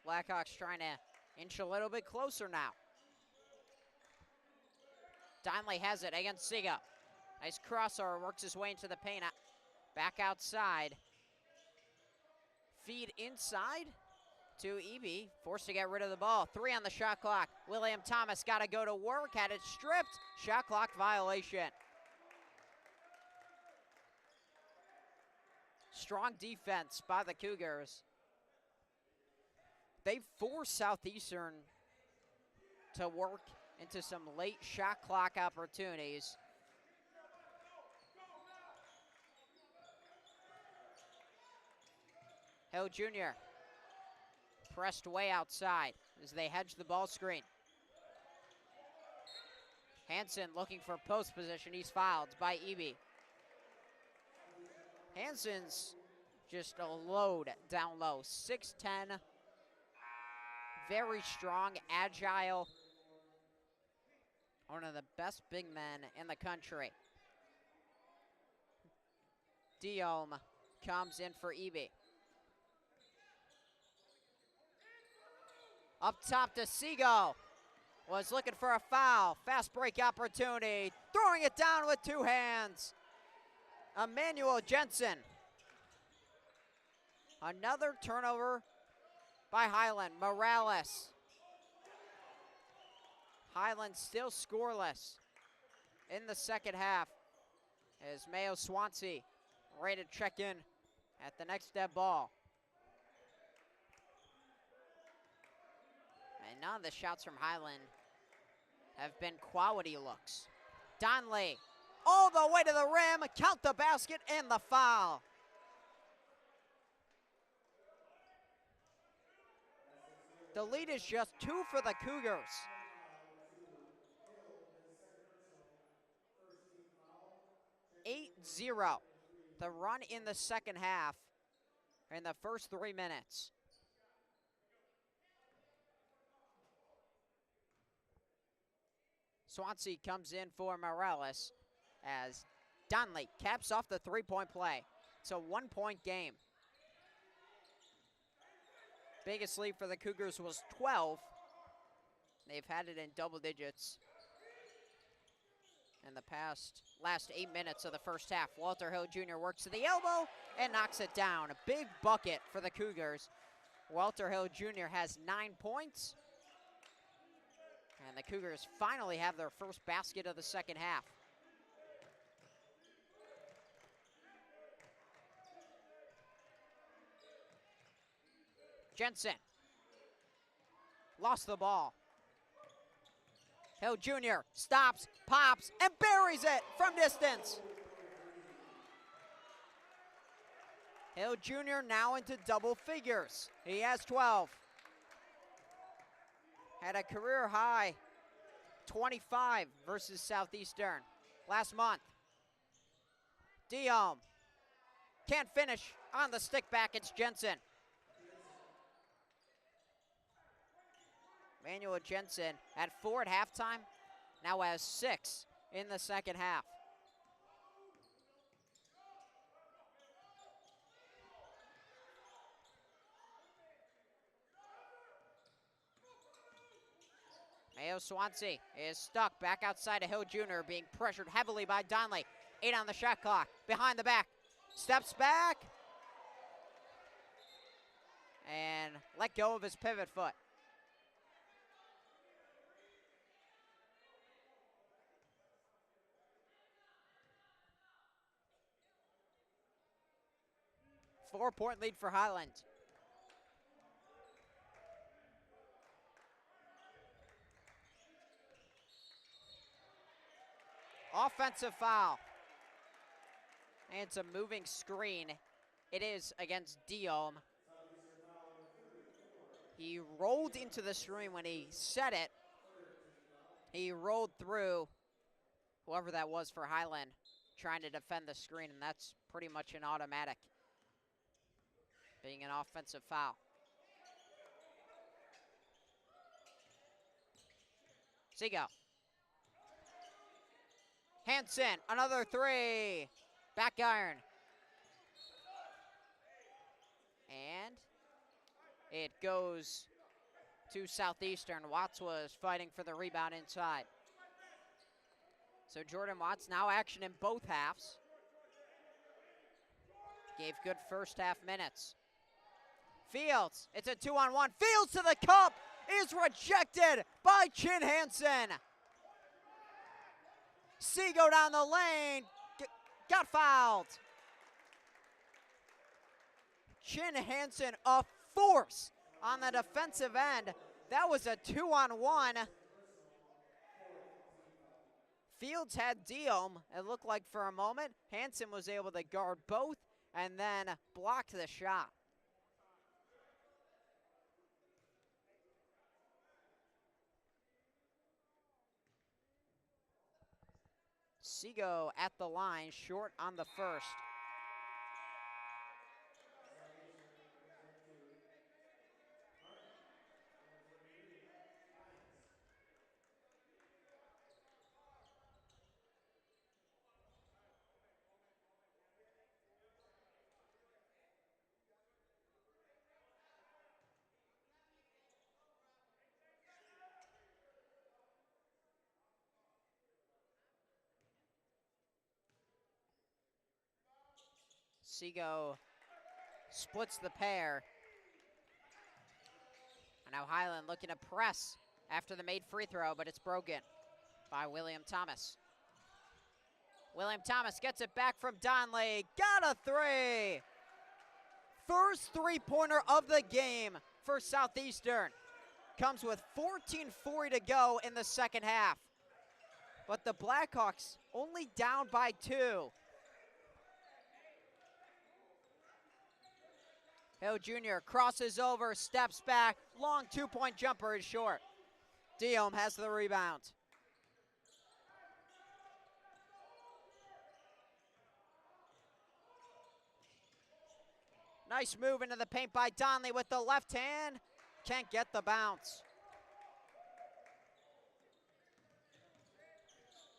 Blackhawks trying to inch a little bit closer now. Donley has it against Seago. Nice crossover, works his way into the paint. Back outside. Feed inside to Eby, forced to get rid of the ball. 3 on the shot clock. William Thomas got to go to work, had it stripped. Shot clock violation. Strong defense by the Cougars. they forced Southeastern to work into some late shot clock opportunities. Hill Jr. pressed way outside as they hedge the ball screen. Hansen looking for post position. He's fouled by Eby. Hansen's just a load down low. 6'10", very strong, agile. One of the best big men in the country. Dimond comes in for Eby. Up top to Seago. Was looking for a foul. Fast break opportunity. Throwing it down with two hands. Emmanuel Jensen. Another turnover by Highland. Morales. Highland still scoreless in the second half as Mayo Swansea ready to check in at the next dead ball. And none of the shots from Highland have been quality looks. Donley all the way to the rim, count the basket and the foul. The lead is just 2 for the Cougars. 8-0. The run in the second half in the first 3 minutes. Swansea comes in for Morales as Donley caps off the three-point play. It's a 1-point game. Biggest lead for the Cougars was 12. They've had it in double digits in the last 8 minutes of the first half. Walter Hill Jr. works to the elbow and knocks it down. A big bucket for the Cougars. Walter Hill Jr. has 9 points. And the Cougars finally have their first basket of the second half. Jensen lost the ball. Hill Jr. stops, pops, and buries it from distance. Hill Jr. now into double figures. He has 12. Had a career high 25 versus Southeastern last month. Dimond can't finish on the stick back. It's Jensen. Emmanuel Jensen had 4 at halftime, now has 6 in the second half. Mayo Swansea is stuck back outside of Hill Jr., being pressured heavily by Donley. 8 on the shot clock, behind the back, steps back, and let go of his pivot foot. Four-point lead for Highland. Offensive foul. And it's a moving screen. It is against Dimond. He rolled into the screen when he set it. He rolled through whoever that was for Highland trying to defend the screen, and that's pretty much an automatic, being an offensive foul. Seago. Hansen, another 3. Back iron. And it goes to Southeastern. Watts was fighting for the rebound inside. So Jordan Watts now action in both halves. Gave good first half minutes. Fields, it's a 2-on-1. Fields to the cup is rejected by Chin Hansen. Seago down the lane, got fouled. Chin Hansen, a force on the defensive end. That was a 2-on-1. Fields had Diem, it looked like for a moment. Hansen was able to guard both and then blocked the shot. Seago at the line, short on the first. Seago splits the pair. And now Highland looking to press after the made free throw, but it's broken by William Thomas. William Thomas gets it back from Donley. Got a three! First three-pointer of the game for Southeastern. Comes with 14:40 to go in the second half. But the Blackhawks only down by 2. Hill Jr. crosses over, steps back. Long two-point jumper is short. Diem has the rebound. Nice move into the paint by Donley with the left hand. Can't get the bounce.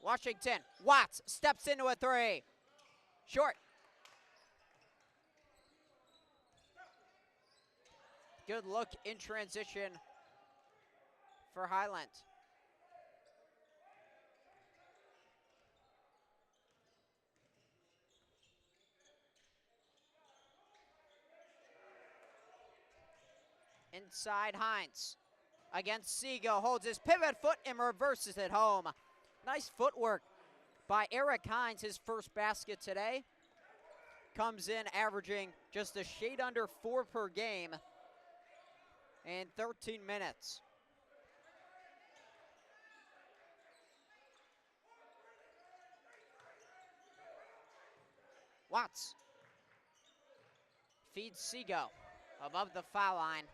Washington, Watts steps into a three. Short. Good look in transition for Highland. Inside Hines against Seago, holds his pivot foot and reverses it home. Nice footwork by Eric Hines, his first basket today. Comes in averaging just a shade under 4 per game in 13 minutes. Watts feeds Seago above the foul line.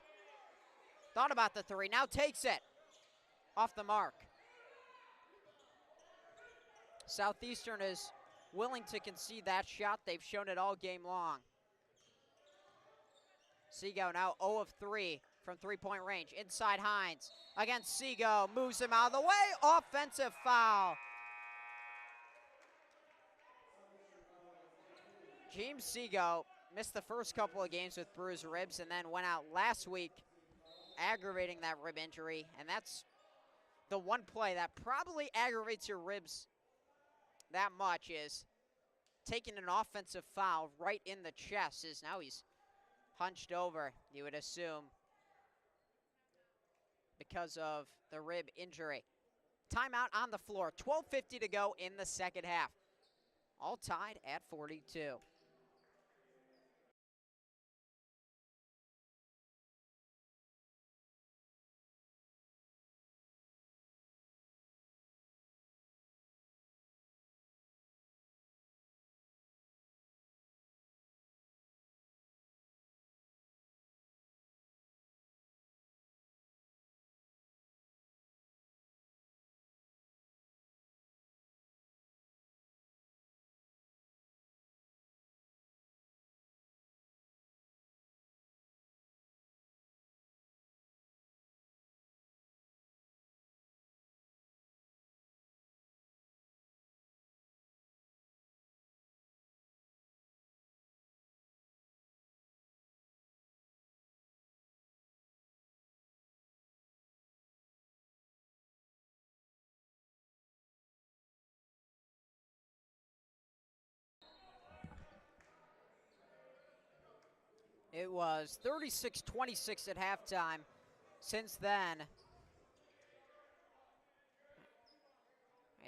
Thought about the three, now takes it. Off the mark. Southeastern is willing to concede that shot. They've shown it all game long. Seago now 0 of 3 from three-point range. Inside Hines against Seago, moves him out of the way. Offensive foul. James Seago missed the first couple of games with bruised ribs and then went out last week aggravating that rib injury. And that's the one play that probably aggravates your ribs that much, is taking an offensive foul right in the chest. Is now he's hunched over, you would assume, because of the rib injury. Timeout on the floor. 12:50 to go in the second half. All tied at 42. It was 36-26 at halftime. Since then,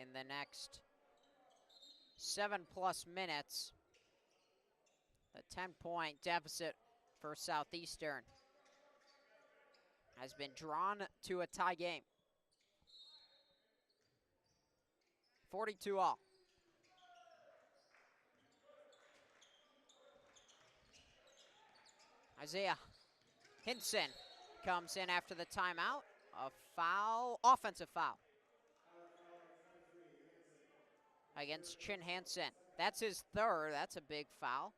in the next 7+ minutes, a 10-point deficit for Southeastern. has been drawn to a tie game. 42 all. Isaiah Hinson comes in after the timeout. A foul, offensive foul against Chin Hansen. That's his third. That's a big foul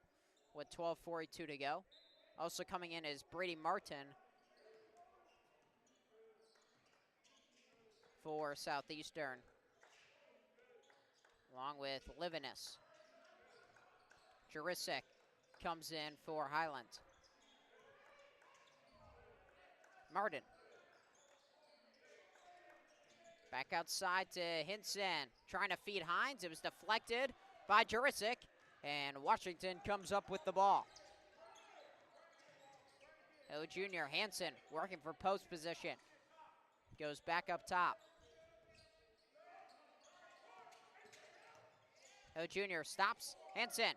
with 12:42 to go. Also coming in is Brady Martin for Southeastern, along with Livinus. Jurisic comes in for Highland. Martin. Back outside to Hinson, trying to feed Hines. It was deflected by Jurisic, and Washington comes up with the ball. Hill Jr. Hanson working for post position. Goes back up top. Hill Jr. stops. Hanson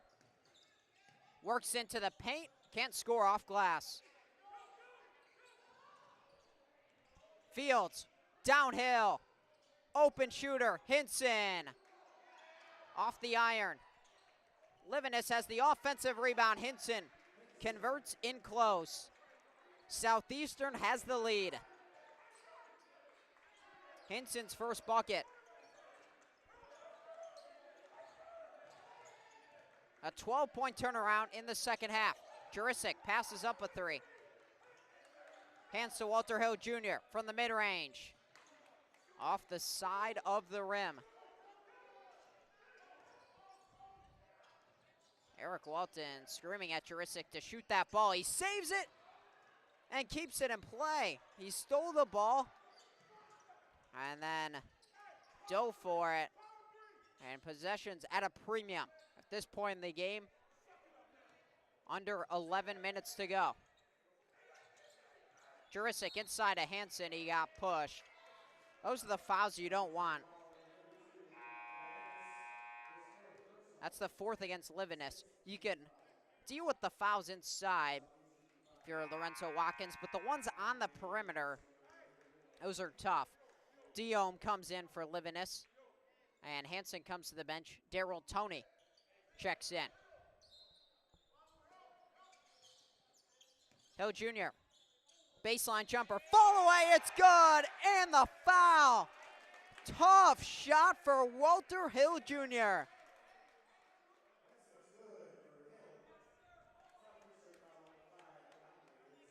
works into the paint. Can't score off glass. Fields downhill. Open shooter. Hinson off the iron. Livinus has the offensive rebound. Hinson converts in close. Southeastern has the lead. Hinson's first bucket. A 12-point turnaround in the second half. Jurisic passes up a three. Hands to Walter Hill Jr. from the mid-range. Off the side of the rim. Eric Walton screaming at Jurisic to shoot that ball. He saves it and keeps it in play. He stole the ball and then dove for it. And possession's at a premium at this point in the game. Under 11 minutes to go. Jurisic inside of Hanson. He got pushed. Those are the fouls you don't want. That's the fourth against Livinus. You can deal with the fouls inside if you're Lorenzo Watkins, but the ones on the perimeter, those are tough. Diome comes in for Livinus, and Hanson comes to the bench. Daryl Toney checks in. Hill Jr. Baseline jumper, fall away, it's good, and the foul. Tough shot for Walter Hill Jr.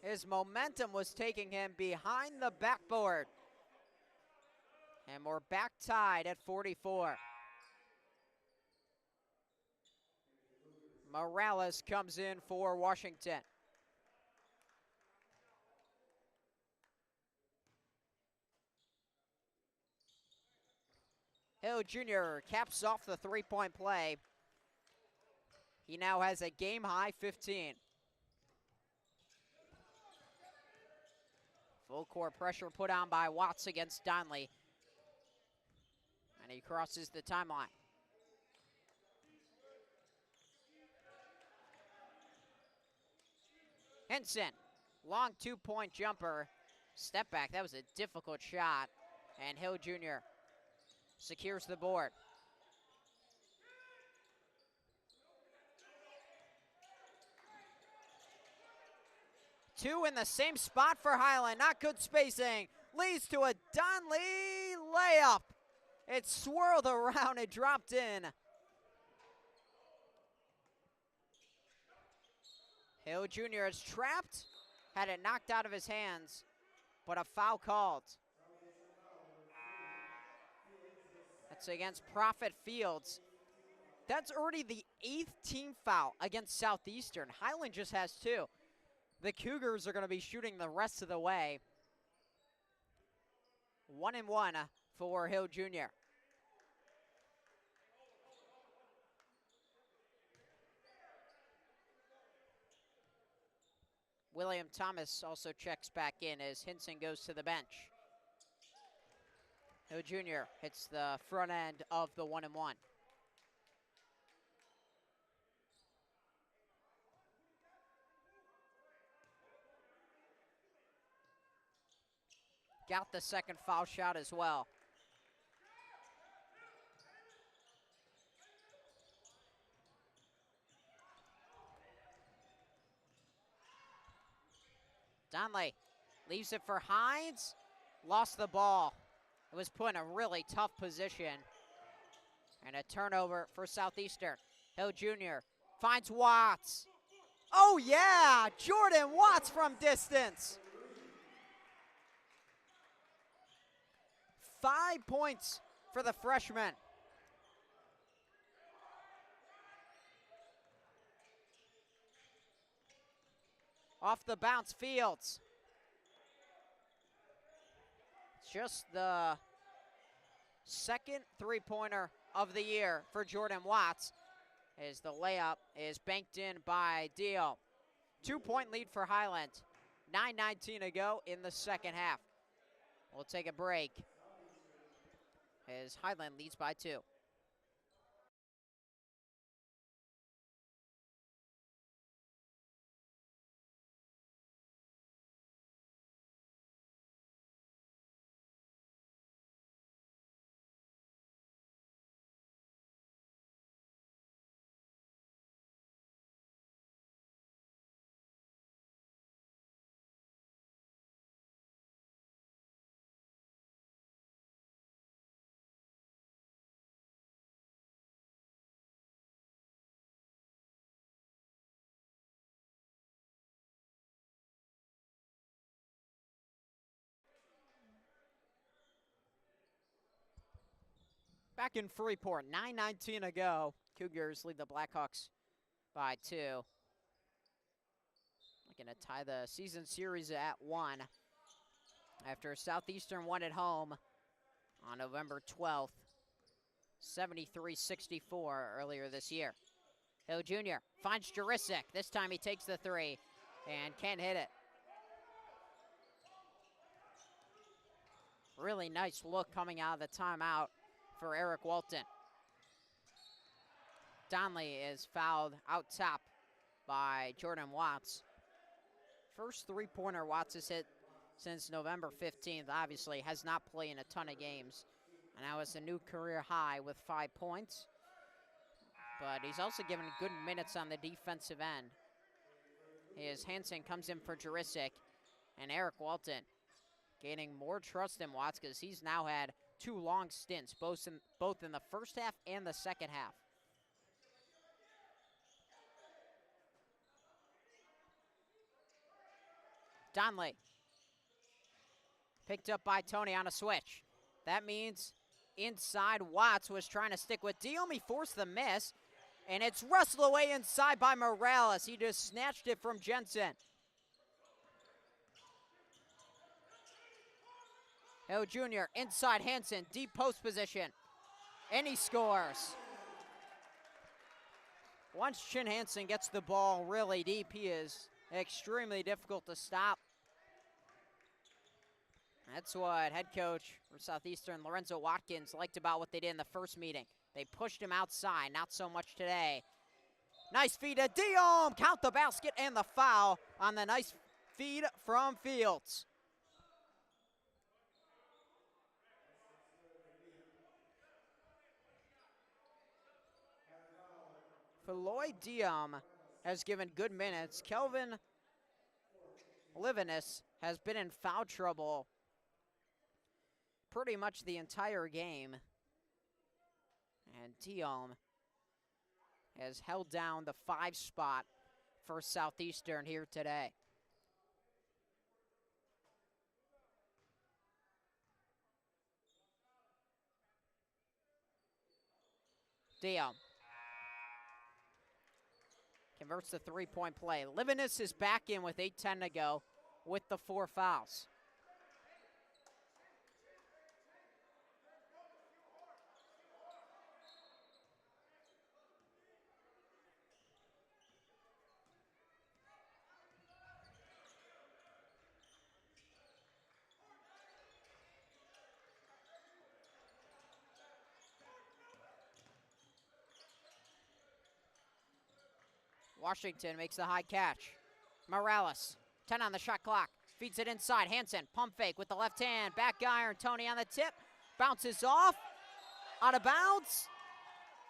His momentum was taking him behind the backboard. And we're back tied at 44. Morales comes in for Washington. Hill Jr. caps off the three-point play. He now has a game-high 15. Full court pressure put on by Watts against Donley. And he crosses the timeline. Henson, long two-point jumper. Step back, that was a difficult shot. And Hill Jr. secures the board. Two in the same spot for Highland. Not good spacing. Leads to a Donley layup. It swirled around. It dropped in. Hill Jr. is trapped. Had it knocked out of his hands, but a foul called. That's against Prophet Fields. That's already the 8th team foul against Southeastern. Highland just has 2. The Cougars are going to be shooting the rest of the way. 1-1 for Hill Jr. William Thomas also checks back in as Hinson goes to the bench. Hill Jr. hits the front end of the 1-1. got the second foul shot as well. Donley leaves it for Hines, lost the ball. It was put in a really tough position. And a turnover for Southeastern. Hill Jr. finds Watts. Oh yeah, Jordan Watts from distance. 5 points for the freshman. Off the bounce, Fields. Just the second three-pointer of the year for Jordan Watts, as the layup is banked in by Dio. 2-point lead for Highland. 9:19 to go in the second half. We'll take a break as Highland leads by 2. Back in Freeport, 9:19 to go. Cougars lead the Blackhawks by 2. Looking to tie the season series at 1 after Southeastern won at home on November 12th, 73-64 earlier this year. Hill Jr. finds Jurisic. This time he takes the 3 and can't hit it. Really nice look coming out of the timeout for Eric Walton. Donley is fouled out top by Jordan Watts. First three-pointer Watts has hit since November 15th. Obviously has not played in a ton of games. And now it's a new career high with 5 points. But he's also given good minutes on the defensive end. His Hansen comes in for Jurisic, and Eric Walton gaining more trust in Watts because he's now had 2 long stints, both in the first half and the second half. Donley picked up by Tony on a switch. That means inside Watts was trying to stick with Diom. He forced the miss, and it's wrestled away inside by Morales. He just snatched it from Jensen. Hill Jr. inside Hansen, deep post position, and he scores. Once Chin Hansen gets the ball really deep, he is extremely difficult to stop. That's what head coach for Southeastern, Lorenzo Watkins, liked about what they did in the first meeting. They pushed him outside, not so much today. Nice feed to Diom, count the basket and the foul on the nice feed from Fields. Floyd Diom has given good minutes. Kelvin Livinus has been in foul trouble pretty much the entire game. And Diom has held down the 5 spot for Southeastern here today. Diom converts the 3-point play. Livinus is back in with 8:10 to go with the 4 fouls. Washington makes the high catch. Morales, 10 on the shot clock. Feeds it inside. Hansen, pump fake with the left hand. Back iron. Tony on the tip. Bounces off. Out of bounds.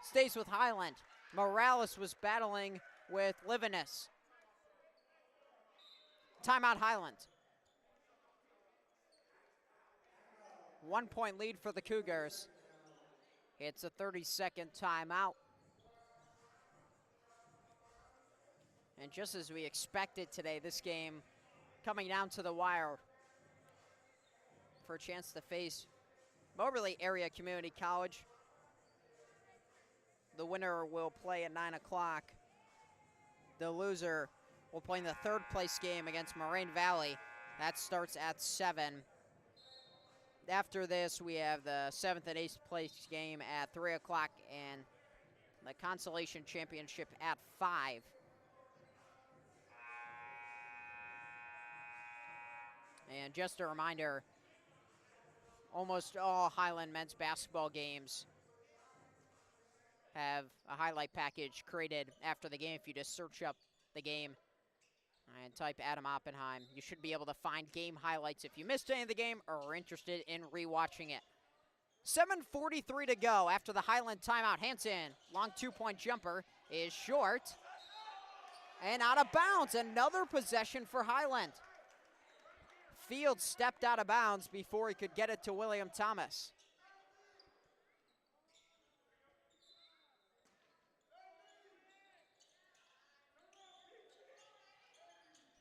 Stays with Highland. Morales was battling with Livinus. Timeout Highland. 1 point lead for the Cougars. It's a 30-second timeout. And just as we expected today, this game coming down to the wire for a chance to face Moberly Area Community College. The winner will play at 9 o'clock. The loser will play in the third place game against Moraine Valley. That starts at 7. After this, we have the 7th and 8th place game at 3 o'clock and the Consolation Championship at 5. And just a reminder, almost all Highland men's basketball games have a highlight package created after the game. If you just search up the game and type Adam Oppenheim, you should be able to find game highlights if you missed any of the game or are interested in rewatching it. 7:43 to go after the Highland timeout. Hansen, long 2-point jumper, is short and out of bounds. Another possession for Highland. Fields stepped out of bounds before he could get it to William Thomas.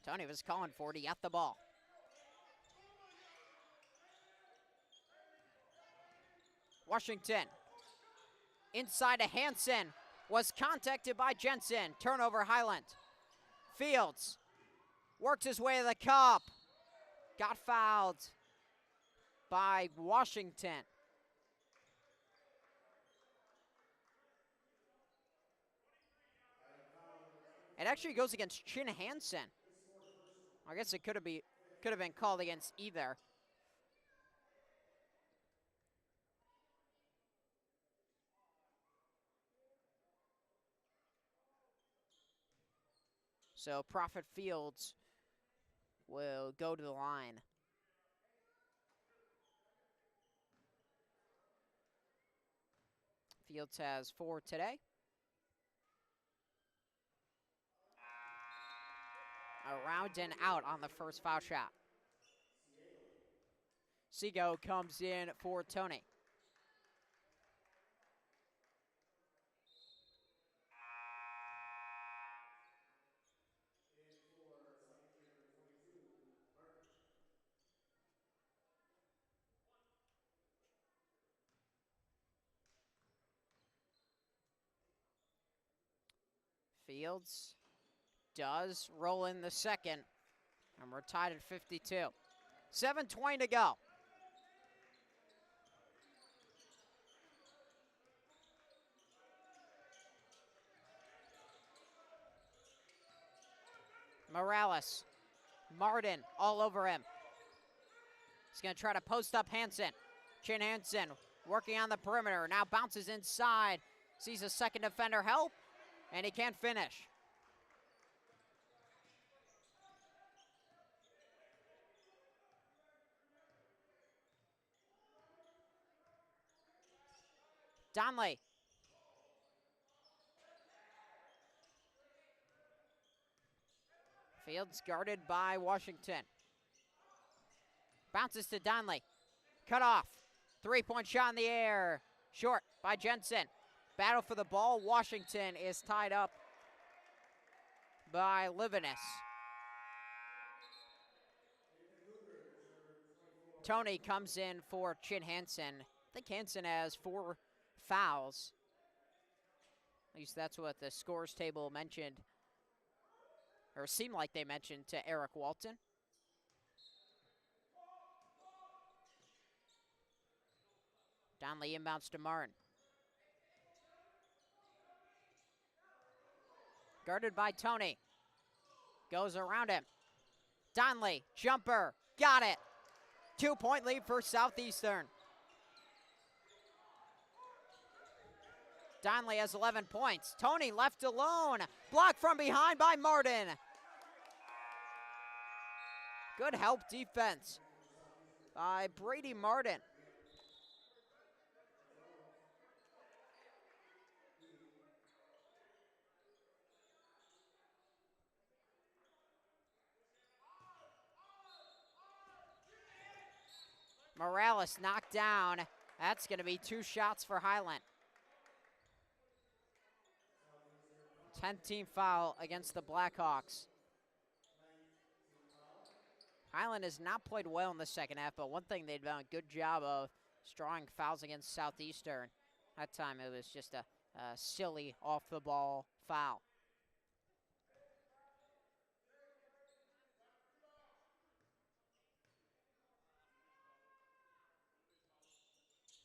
Tony was calling for it. He got the ball. Washington inside to Hansen, was contacted by Jensen. Turnover Highland. Fields works his way to the cup. Got fouled by Washington. It actually goes against Chin Hansen. I guess it could have been called against either. So Prophet Fields will go to the line. Fields has 4 today. Around and out on the first foul shot. Seago comes in for Tony. Fields does roll in the second, and we're tied at 52. 7:20 to go. Morales, Martin all over him. He's going to try to post up Hansen. Chin Hansen working on the perimeter, now bounces inside, sees a second defender help, and he can't finish. Donley. Fields guarded by Washington. Bounces to Donley. Cut off. 3-point shot in the air. Short by Jensen. Battle for the ball. Washington is tied up by Livinus. Tony comes in for Chin Hansen. I think Hansen has 4 fouls. At least that's what the scores table mentioned, or seemed like they mentioned to Eric Walton. Donley inbounds to Martin. Guarded by Tony. Goes around him. Donley, jumper, got it. 2-point lead for Southeastern. Donley has 11 points. Tony left alone. Blocked from behind by Martin. Good help defense by Brady Martin. Morales knocked down. That's going to be 2 shots for Highland. 10-team foul against the Blackhawks. Highland has not played well in the second half, but one thing they've done a good job of is drawing fouls against Southeastern. That time it was just a silly off-the-ball foul.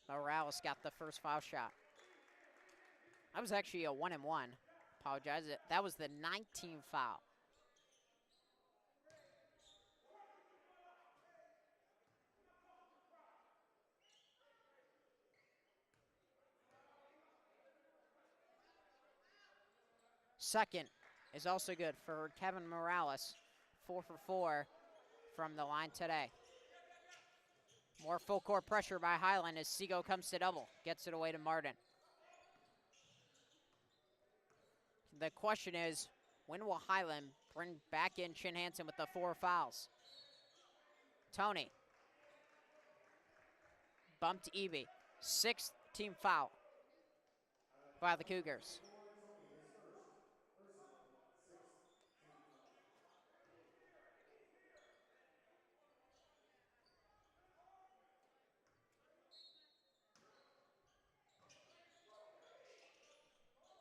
Morales got the first foul shot. That was actually a 1-1. Apologize. That was the 19th foul. Second is also good for Kevin Morales. 4 for 4 from the line today. More full court pressure by Highland as Seago comes to double. Gets it away to Martin. The question is, when will Highland bring back in Chin Hansen with the 4 fouls? Tony. Bumped Evie. 6th team foul by the Cougars.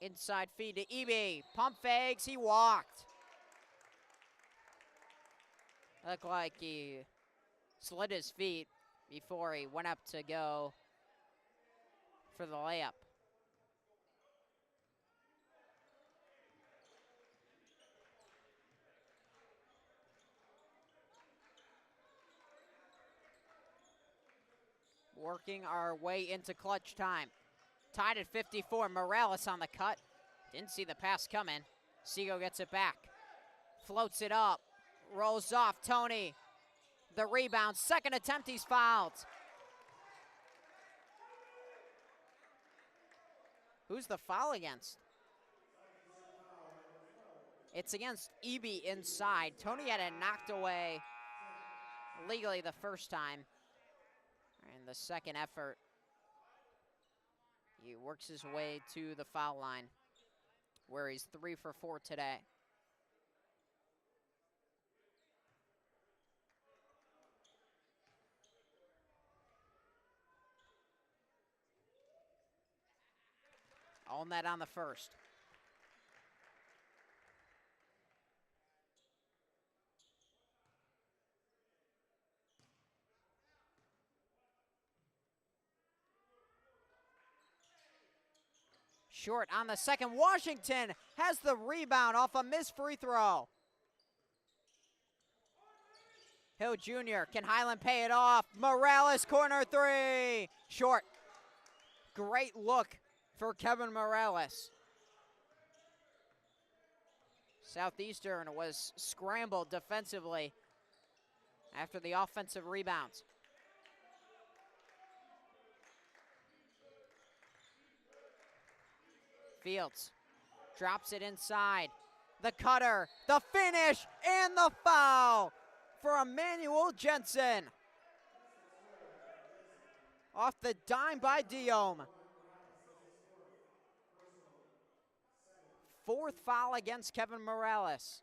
Inside feed to Eby. Pump fakes, he walked. Looked like he slid his feet before he went up to go for the layup. Working our way into clutch time. Tied at 54, Morales on the cut. Didn't see the pass coming. Seago gets it back. Floats it up. Rolls off, Tony. The rebound, second attempt, he's fouled. Who's the foul against? It's against Eby inside. Tony had it knocked away legally the first time. And the second effort, he works his way to the foul line, where he's 3 for 4 today. All net on the first. Short on the second. Washington has the rebound off a missed free throw. Hill Jr. Can Highland pay it off? Morales, corner 3. Short. Great look for Kevin Morales. Southeastern was scrambled defensively after the offensive rebounds. Fields drops it inside. The cutter, the finish, and the foul for Emmanuel Jensen. Off the dime by Diom. 4th foul against Kevin Morales.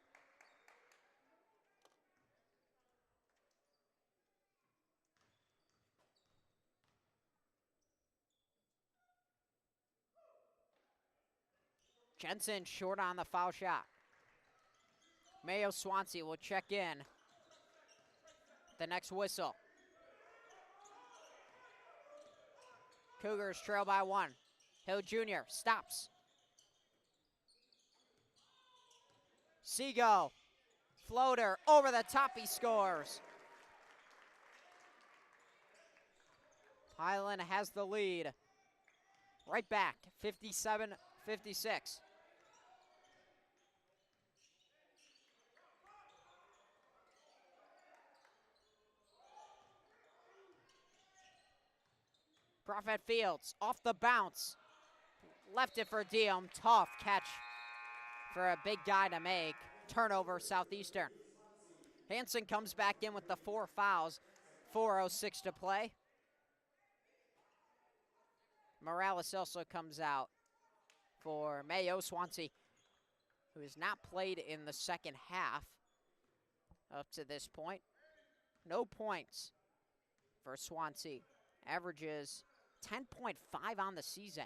Jensen short on the foul shot. Mayo Swansea will check in. The next whistle. Cougars trail by 1. Hill Jr. stops. Seago, floater, over the top, he scores. Highland has the lead. Right back, 57-56. Crawford Fields off the bounce. Left it for Dimond. Tough catch for a big guy to make. Turnover, Southeastern. Hansen comes back in with the 4 fouls. 4:06 to play. Morales also comes out for Mayo. Swansea, who has not played in the second half up to this point. No points for Swansea. Averages 10.5 on the season.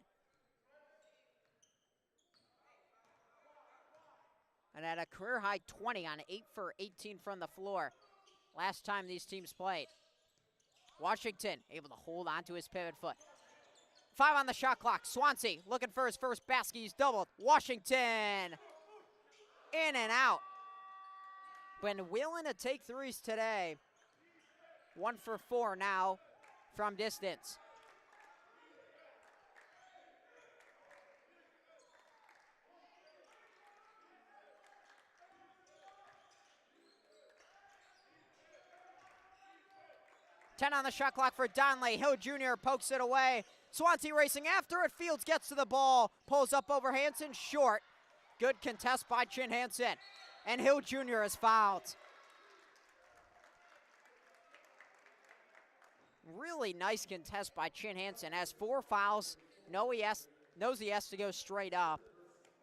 And at a career-high 20 on 8 for 18 from the floor last time these teams played. Washington able to hold on to his pivot foot. 5 on the shot clock. Swansea looking for his first basket. He's doubled. Washington in and out. Been willing to take threes today. 1 for 4 now from distance. Ten on the shot clock for Donley. Hill Jr. pokes it away. Swansea racing after it. Fields gets to the ball. Pulls up over Hansen. Short. Good contest by Chin Hansen. And Hill Jr. is fouled. Really nice contest by Chin Hansen. Has 4 fouls. Knows he has to go straight up.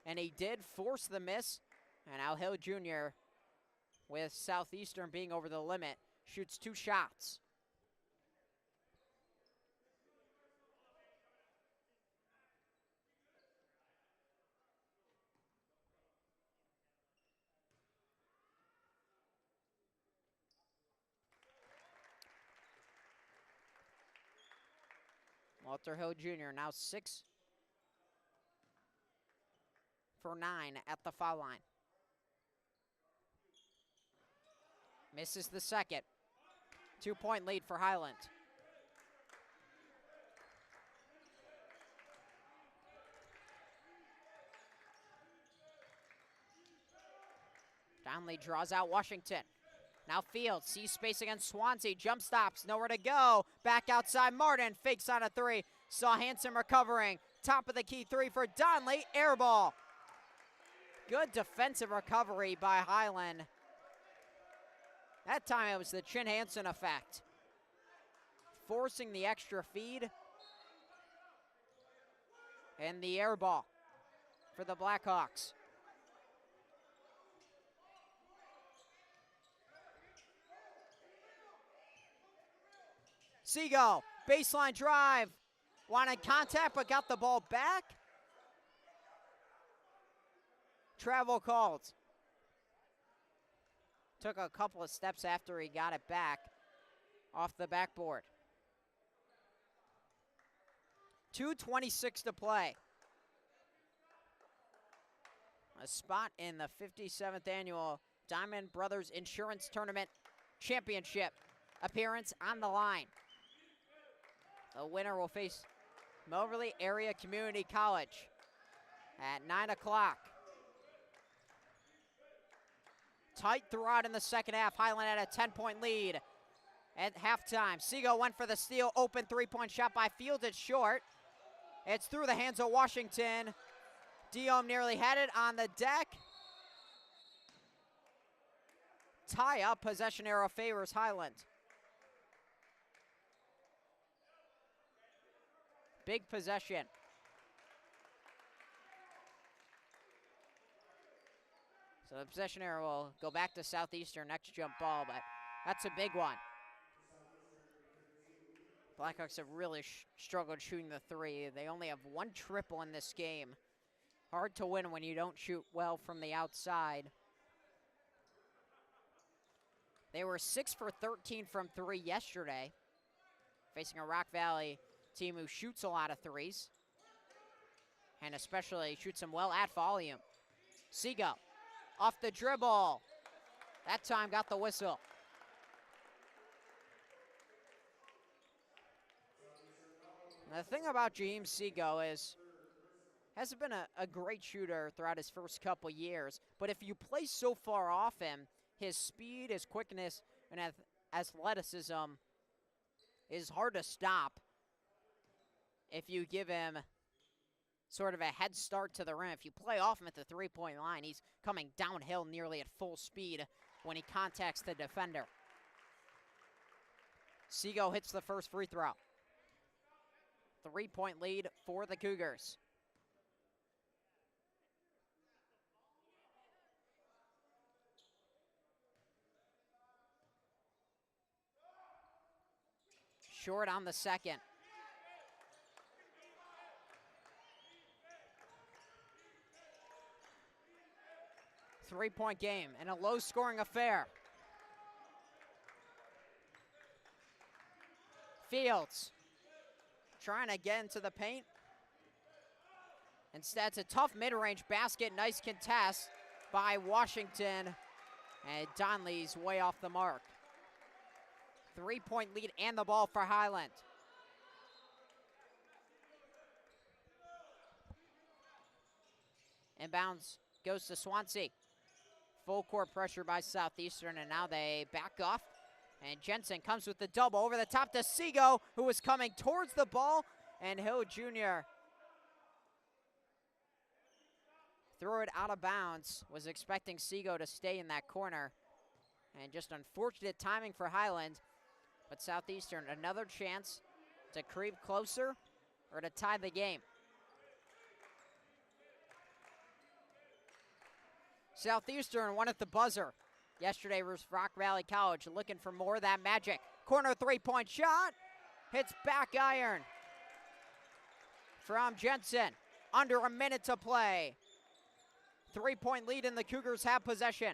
And he did force the miss. And now Hill Jr., with Southeastern being over the limit, shoots 2 shots. Walter Hill Jr. now 6 for 9 at the foul line. Misses the second. 2-point lead for Highland. Donley draws out Washington. Now Fields sees space against Swansea. Jump stops, nowhere to go. Back outside, Martin fakes on a 3. Saw Hansen recovering. Top of the key 3 for Donley. Air ball. Good defensive recovery by Highland. That time it was the Chin Hansen effect. Forcing the extra feed. And the air ball for the Blackhawks. Seagull, baseline drive. Wanted contact, but got the ball back. Travel called. Took a couple of steps after he got it back off the backboard. 2:26 to play. A spot in the 57th annual Dimond Brothers Insurance Tournament Championship appearance on the line. The winner will face Moberly Area Community College at 9 o'clock. Tight throughout in the second half. Highland had a 10-point lead at halftime. Seagull went for the steal. Open 3-point shot by Fields. It's short. It's through the hands of Washington. Dimond nearly had it on the deck. Tie up. Possession arrow favors Highland. Big possession. So the possession arrow will go back to Southeastern next jump ball, but that's a big one. Blackhawks have really struggled shooting the 3. They only have 1 triple in this game. Hard to win when you don't shoot well from the outside. They were 6 for 13 from 3 yesterday, facing a Rock Valley team who shoots a lot of 3s, and especially shoots them well at volume. Seagull off the dribble. That time got the whistle. And the thing about James Seagull is, hasn't been a great shooter throughout his first couple years, but if you play so far off him, his speed, his quickness, and athleticism is hard to stop. if you give him sort of a head start to the rim. If you play off him at the three-point line, he's coming downhill nearly at full speed when he contacts the defender. Seago hits the first free throw. 3-point lead for the Cougars. Short on the second. Three-point game and a low-scoring affair. Fields trying to get into the paint. Instead, it's a tough mid-range basket. Nice contest by Washington. And Donley's way off the mark. 3-point lead and the ball for Highland. Inbounds goes to Swansea. Full court pressure by Southeastern, and now they back off. And Jensen comes with the double over the top to Seago, who was coming towards the ball, and Hill Jr. threw it out of bounds. Was expecting Seago to stay in that corner. And just unfortunate timing for Highland. But Southeastern, another chance to creep closer or to tie the game. Southeastern won at the buzzer yesterday versus Rock Valley College, looking for more of that magic. Corner three-point shot, hits back iron from Jensen. Under a minute to play. 3-point lead and the Cougars have possession.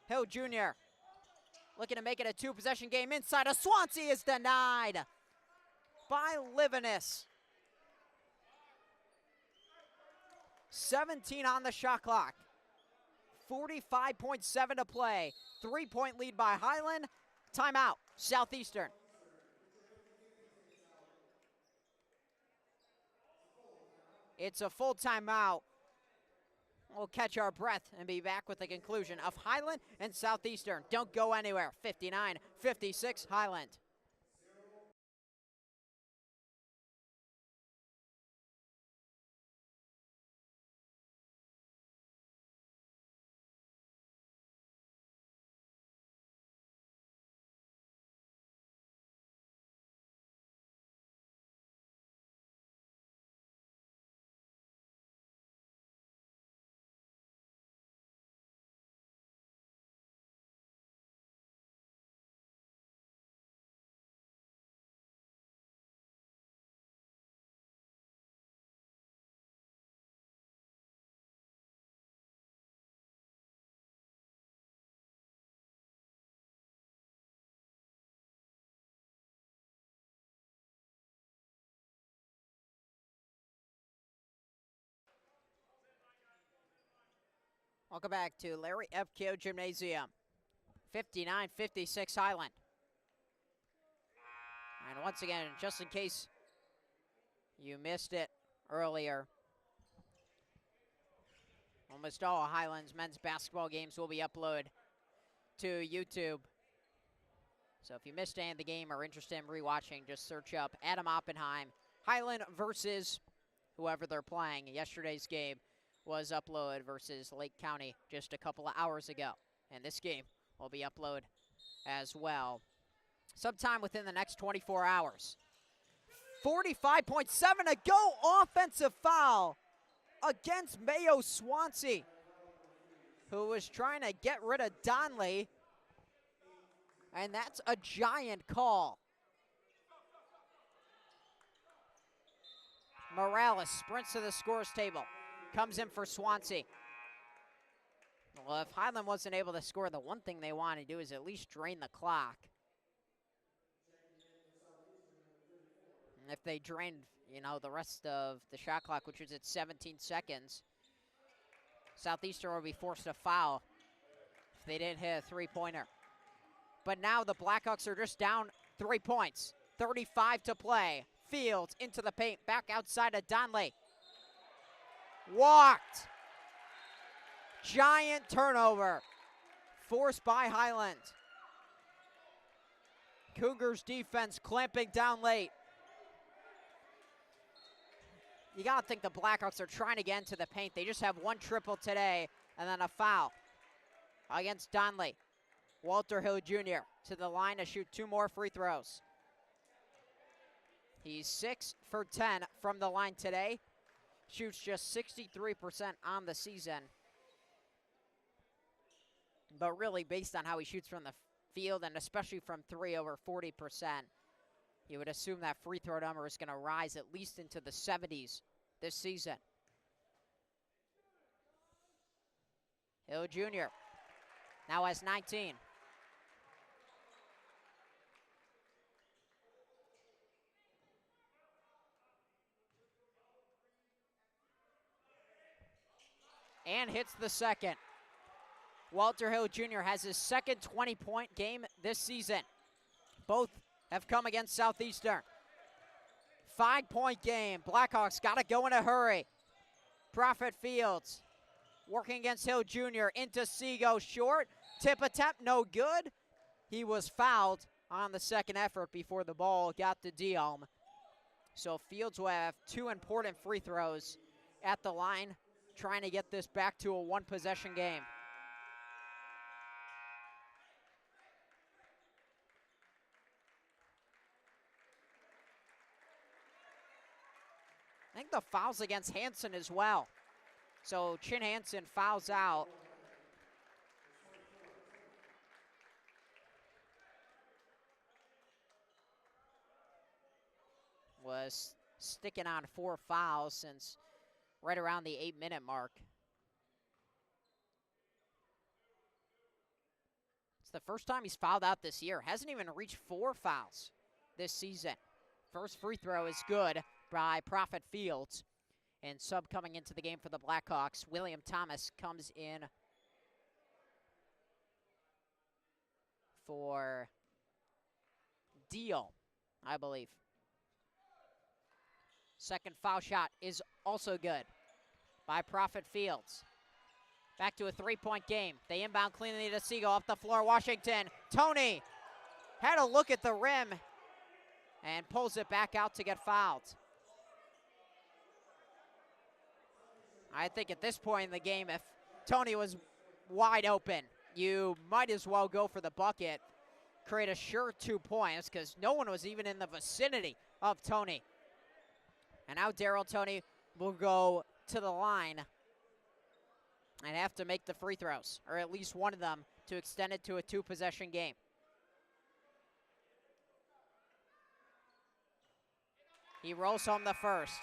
Hill Jr. looking to make it a two-possession game inside. A Swansea is denied by Livinus. 17 on the shot clock. 45.7 to play. 3-point lead by Highland. Timeout, Southeastern. It's a full timeout. We'll catch our breath and be back with the conclusion of Highland and Southeastern. Don't go anywhere. 59-56 Highland. Welcome back to Larry F. Keough Gymnasium. 59-56 Highland. And once again, just in case you missed it earlier, almost all Highland's men's basketball games will be uploaded to YouTube. So if you missed any of the game or are interested in rewatching, just search up Adam Oppenheim. Highland versus whoever they're playing. Yesterday's game was uploaded versus Lake County just a couple of hours ago. And this game will be uploaded as well sometime within the next 24 hours. 45.7 to go. Offensive foul against Mayo Swansea, who was trying to get rid of Donley. And that's a giant call. Morales sprints to the scores table. Comes in for Swansea. Well, if Highland wasn't able to score, the one thing they want to do is at least drain the clock. And if they drained, the rest of the shot clock, which was at 17 seconds, Southeastern would be forced to foul if they didn't hit a three-pointer. But now the Blackhawks are just down 3 points. 35 to play. Fields into the paint, back outside of Donley. Walked. Giant turnover forced by Highland. Cougars defense clamping down late. you got to think the Blackhawks are trying to get into the paint. They just have one triple today and then a foul against Donley. Walter Hill Jr. to the line to shoot 2 more free throws. He's 6 for 10 from the line today. Shoots just 63% on the season. But really, based on how he shoots from the field, and especially from 3, over 40%, you would assume that free throw number is going to rise at least into the 70s this season. Hill Jr. now has 19. And hits the second. Walter Hill Jr. has his second 20-point game this season. Both have come against Southeastern. 5-point game. Blackhawks got to go in a hurry. Prophet Fields working against Hill Jr. into Seago, short. Tip attempt, no good. He was fouled on the second effort before the ball got to Diom. So Fields will have 2 important free throws at the line, trying to get this back to a 1-possession game. I think the foul's against Hansen as well. So Chin Hansen fouls out. Was sticking on 4 fouls since right around the 8-minute mark. It's the first time he's fouled out this year. Hasn't even reached 4 fouls this season. First free throw is good by Prophet Fields. And sub coming into the game for the Blackhawks, William Thomas comes in for Deal, I believe. Second foul shot is also good by Prophet Fields. Back to a 3-point game. They inbound cleanly to Seago off the floor. Washington, Tony had a look at the rim and pulls it back out to get fouled. I think at this point in the game, if Tony was wide open, you might as well go for the bucket, create a sure 2 points, because no one was even in the vicinity of Tony. And now Daryl Tony will go to the line and have to make the free throws, or at least one of them, to extend it to a 2-possession game. He rolls home the first.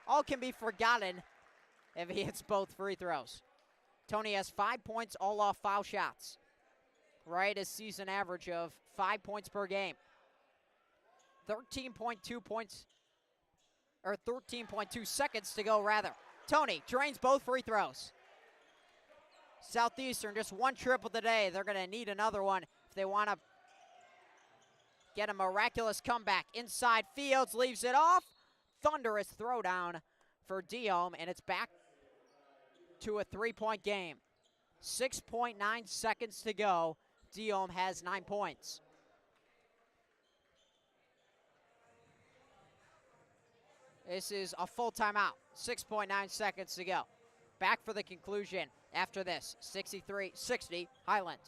All can be forgotten if he hits both free throws. Tony has 5 points, all off foul shots. Right, his season average of 5 points per game. 13.2 points, or 13.2 seconds to go, rather. Tony drains both free throws. Southeastern just 1 triple today. They're going to need another one if they want to get a miraculous comeback. Inside, Fields leaves it off. Thunderous throwdown for Diom, and it's back to a 3-point game. 6.9 seconds to go. Diom has 9 points. This is a full timeout. 6.9 seconds to go. Back for the conclusion after this. 63-60 Highland.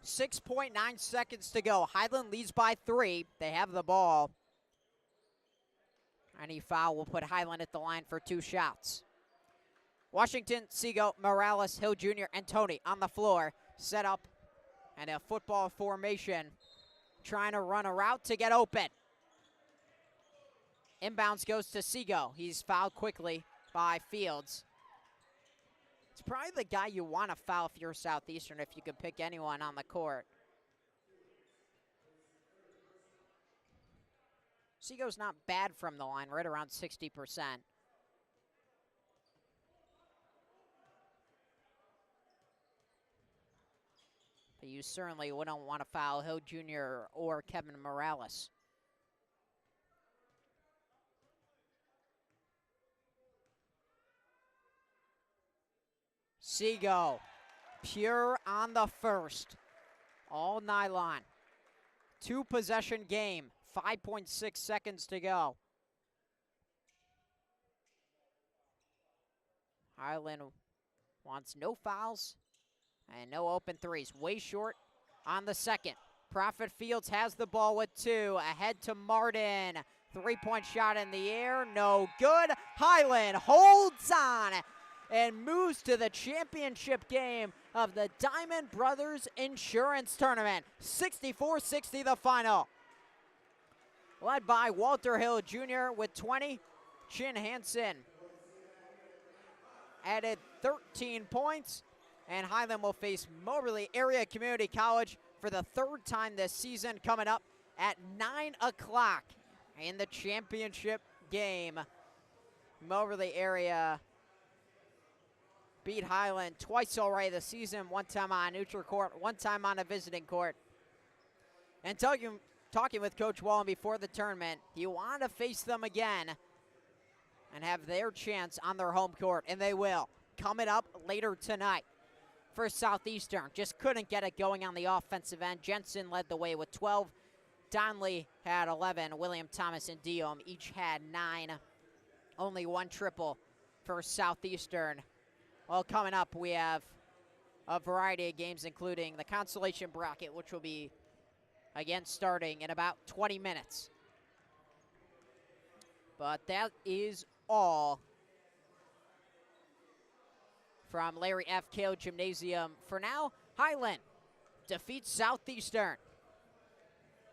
.9 seconds to go. Highland leads by 3. They have the ball. Any foul will put Highland at the line for 2 shots. Washington, Seago, Morales, Hill Jr., and Tony on the floor. Set up and a football formation. Trying to run a route to get open. Inbounds goes to Seago. He's fouled quickly by Fields. It's probably the guy you want to foul if you're Southeastern, if you could pick anyone on the court. Seago's not bad from the line, right around 60%. But you certainly wouldn't want to foul Hill Jr. or Kevin Morales. Seago, pure on the first. All nylon. 2-possession game, 5.6 seconds to go. Highland wants no fouls and no open threes. Way short on the second. Prophet Fields has the ball with 2. Ahead to Martin. 3-point shot in the air, no good. Highland holds on and moves to the championship game of the Dimond Brothers Insurance Tournament. 64-60 the final. Led by Walter Hill Jr. with 20. Chin Hansen added 13 points. And Highland will face Moberly Area Community College for the 3rd time this season, coming up at 9 o'clock in the championship game. Moberly Area beat Highland twice already this season, one time on neutral court, one time on a visiting court. And talking with Coach Wallen before the tournament, you want to face them again and have their chance on their home court, and they will. Coming up later tonight for Southeastern. Just couldn't get it going on the offensive end. Jensen led the way with 12. Donley had 11. William Thomas and Diom each had 9. Only 1 triple for Southeastern. Well, coming up, we have a variety of games, including the consolation bracket, which will be, again, starting in about 20 minutes. But that is all from Larry F. Kale Gymnasium. For now, Highland defeats Southeastern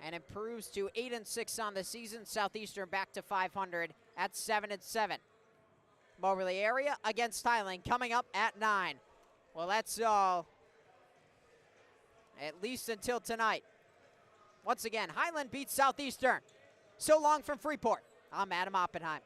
and improves to 8-6 on the season. Southeastern back to 500 at 7-7. Moberly Area against Highland coming up at 9. Well, that's all, at least until tonight. Once again, Highland beats Southeastern. So long from Freeport. I'm Adam Oppenheim.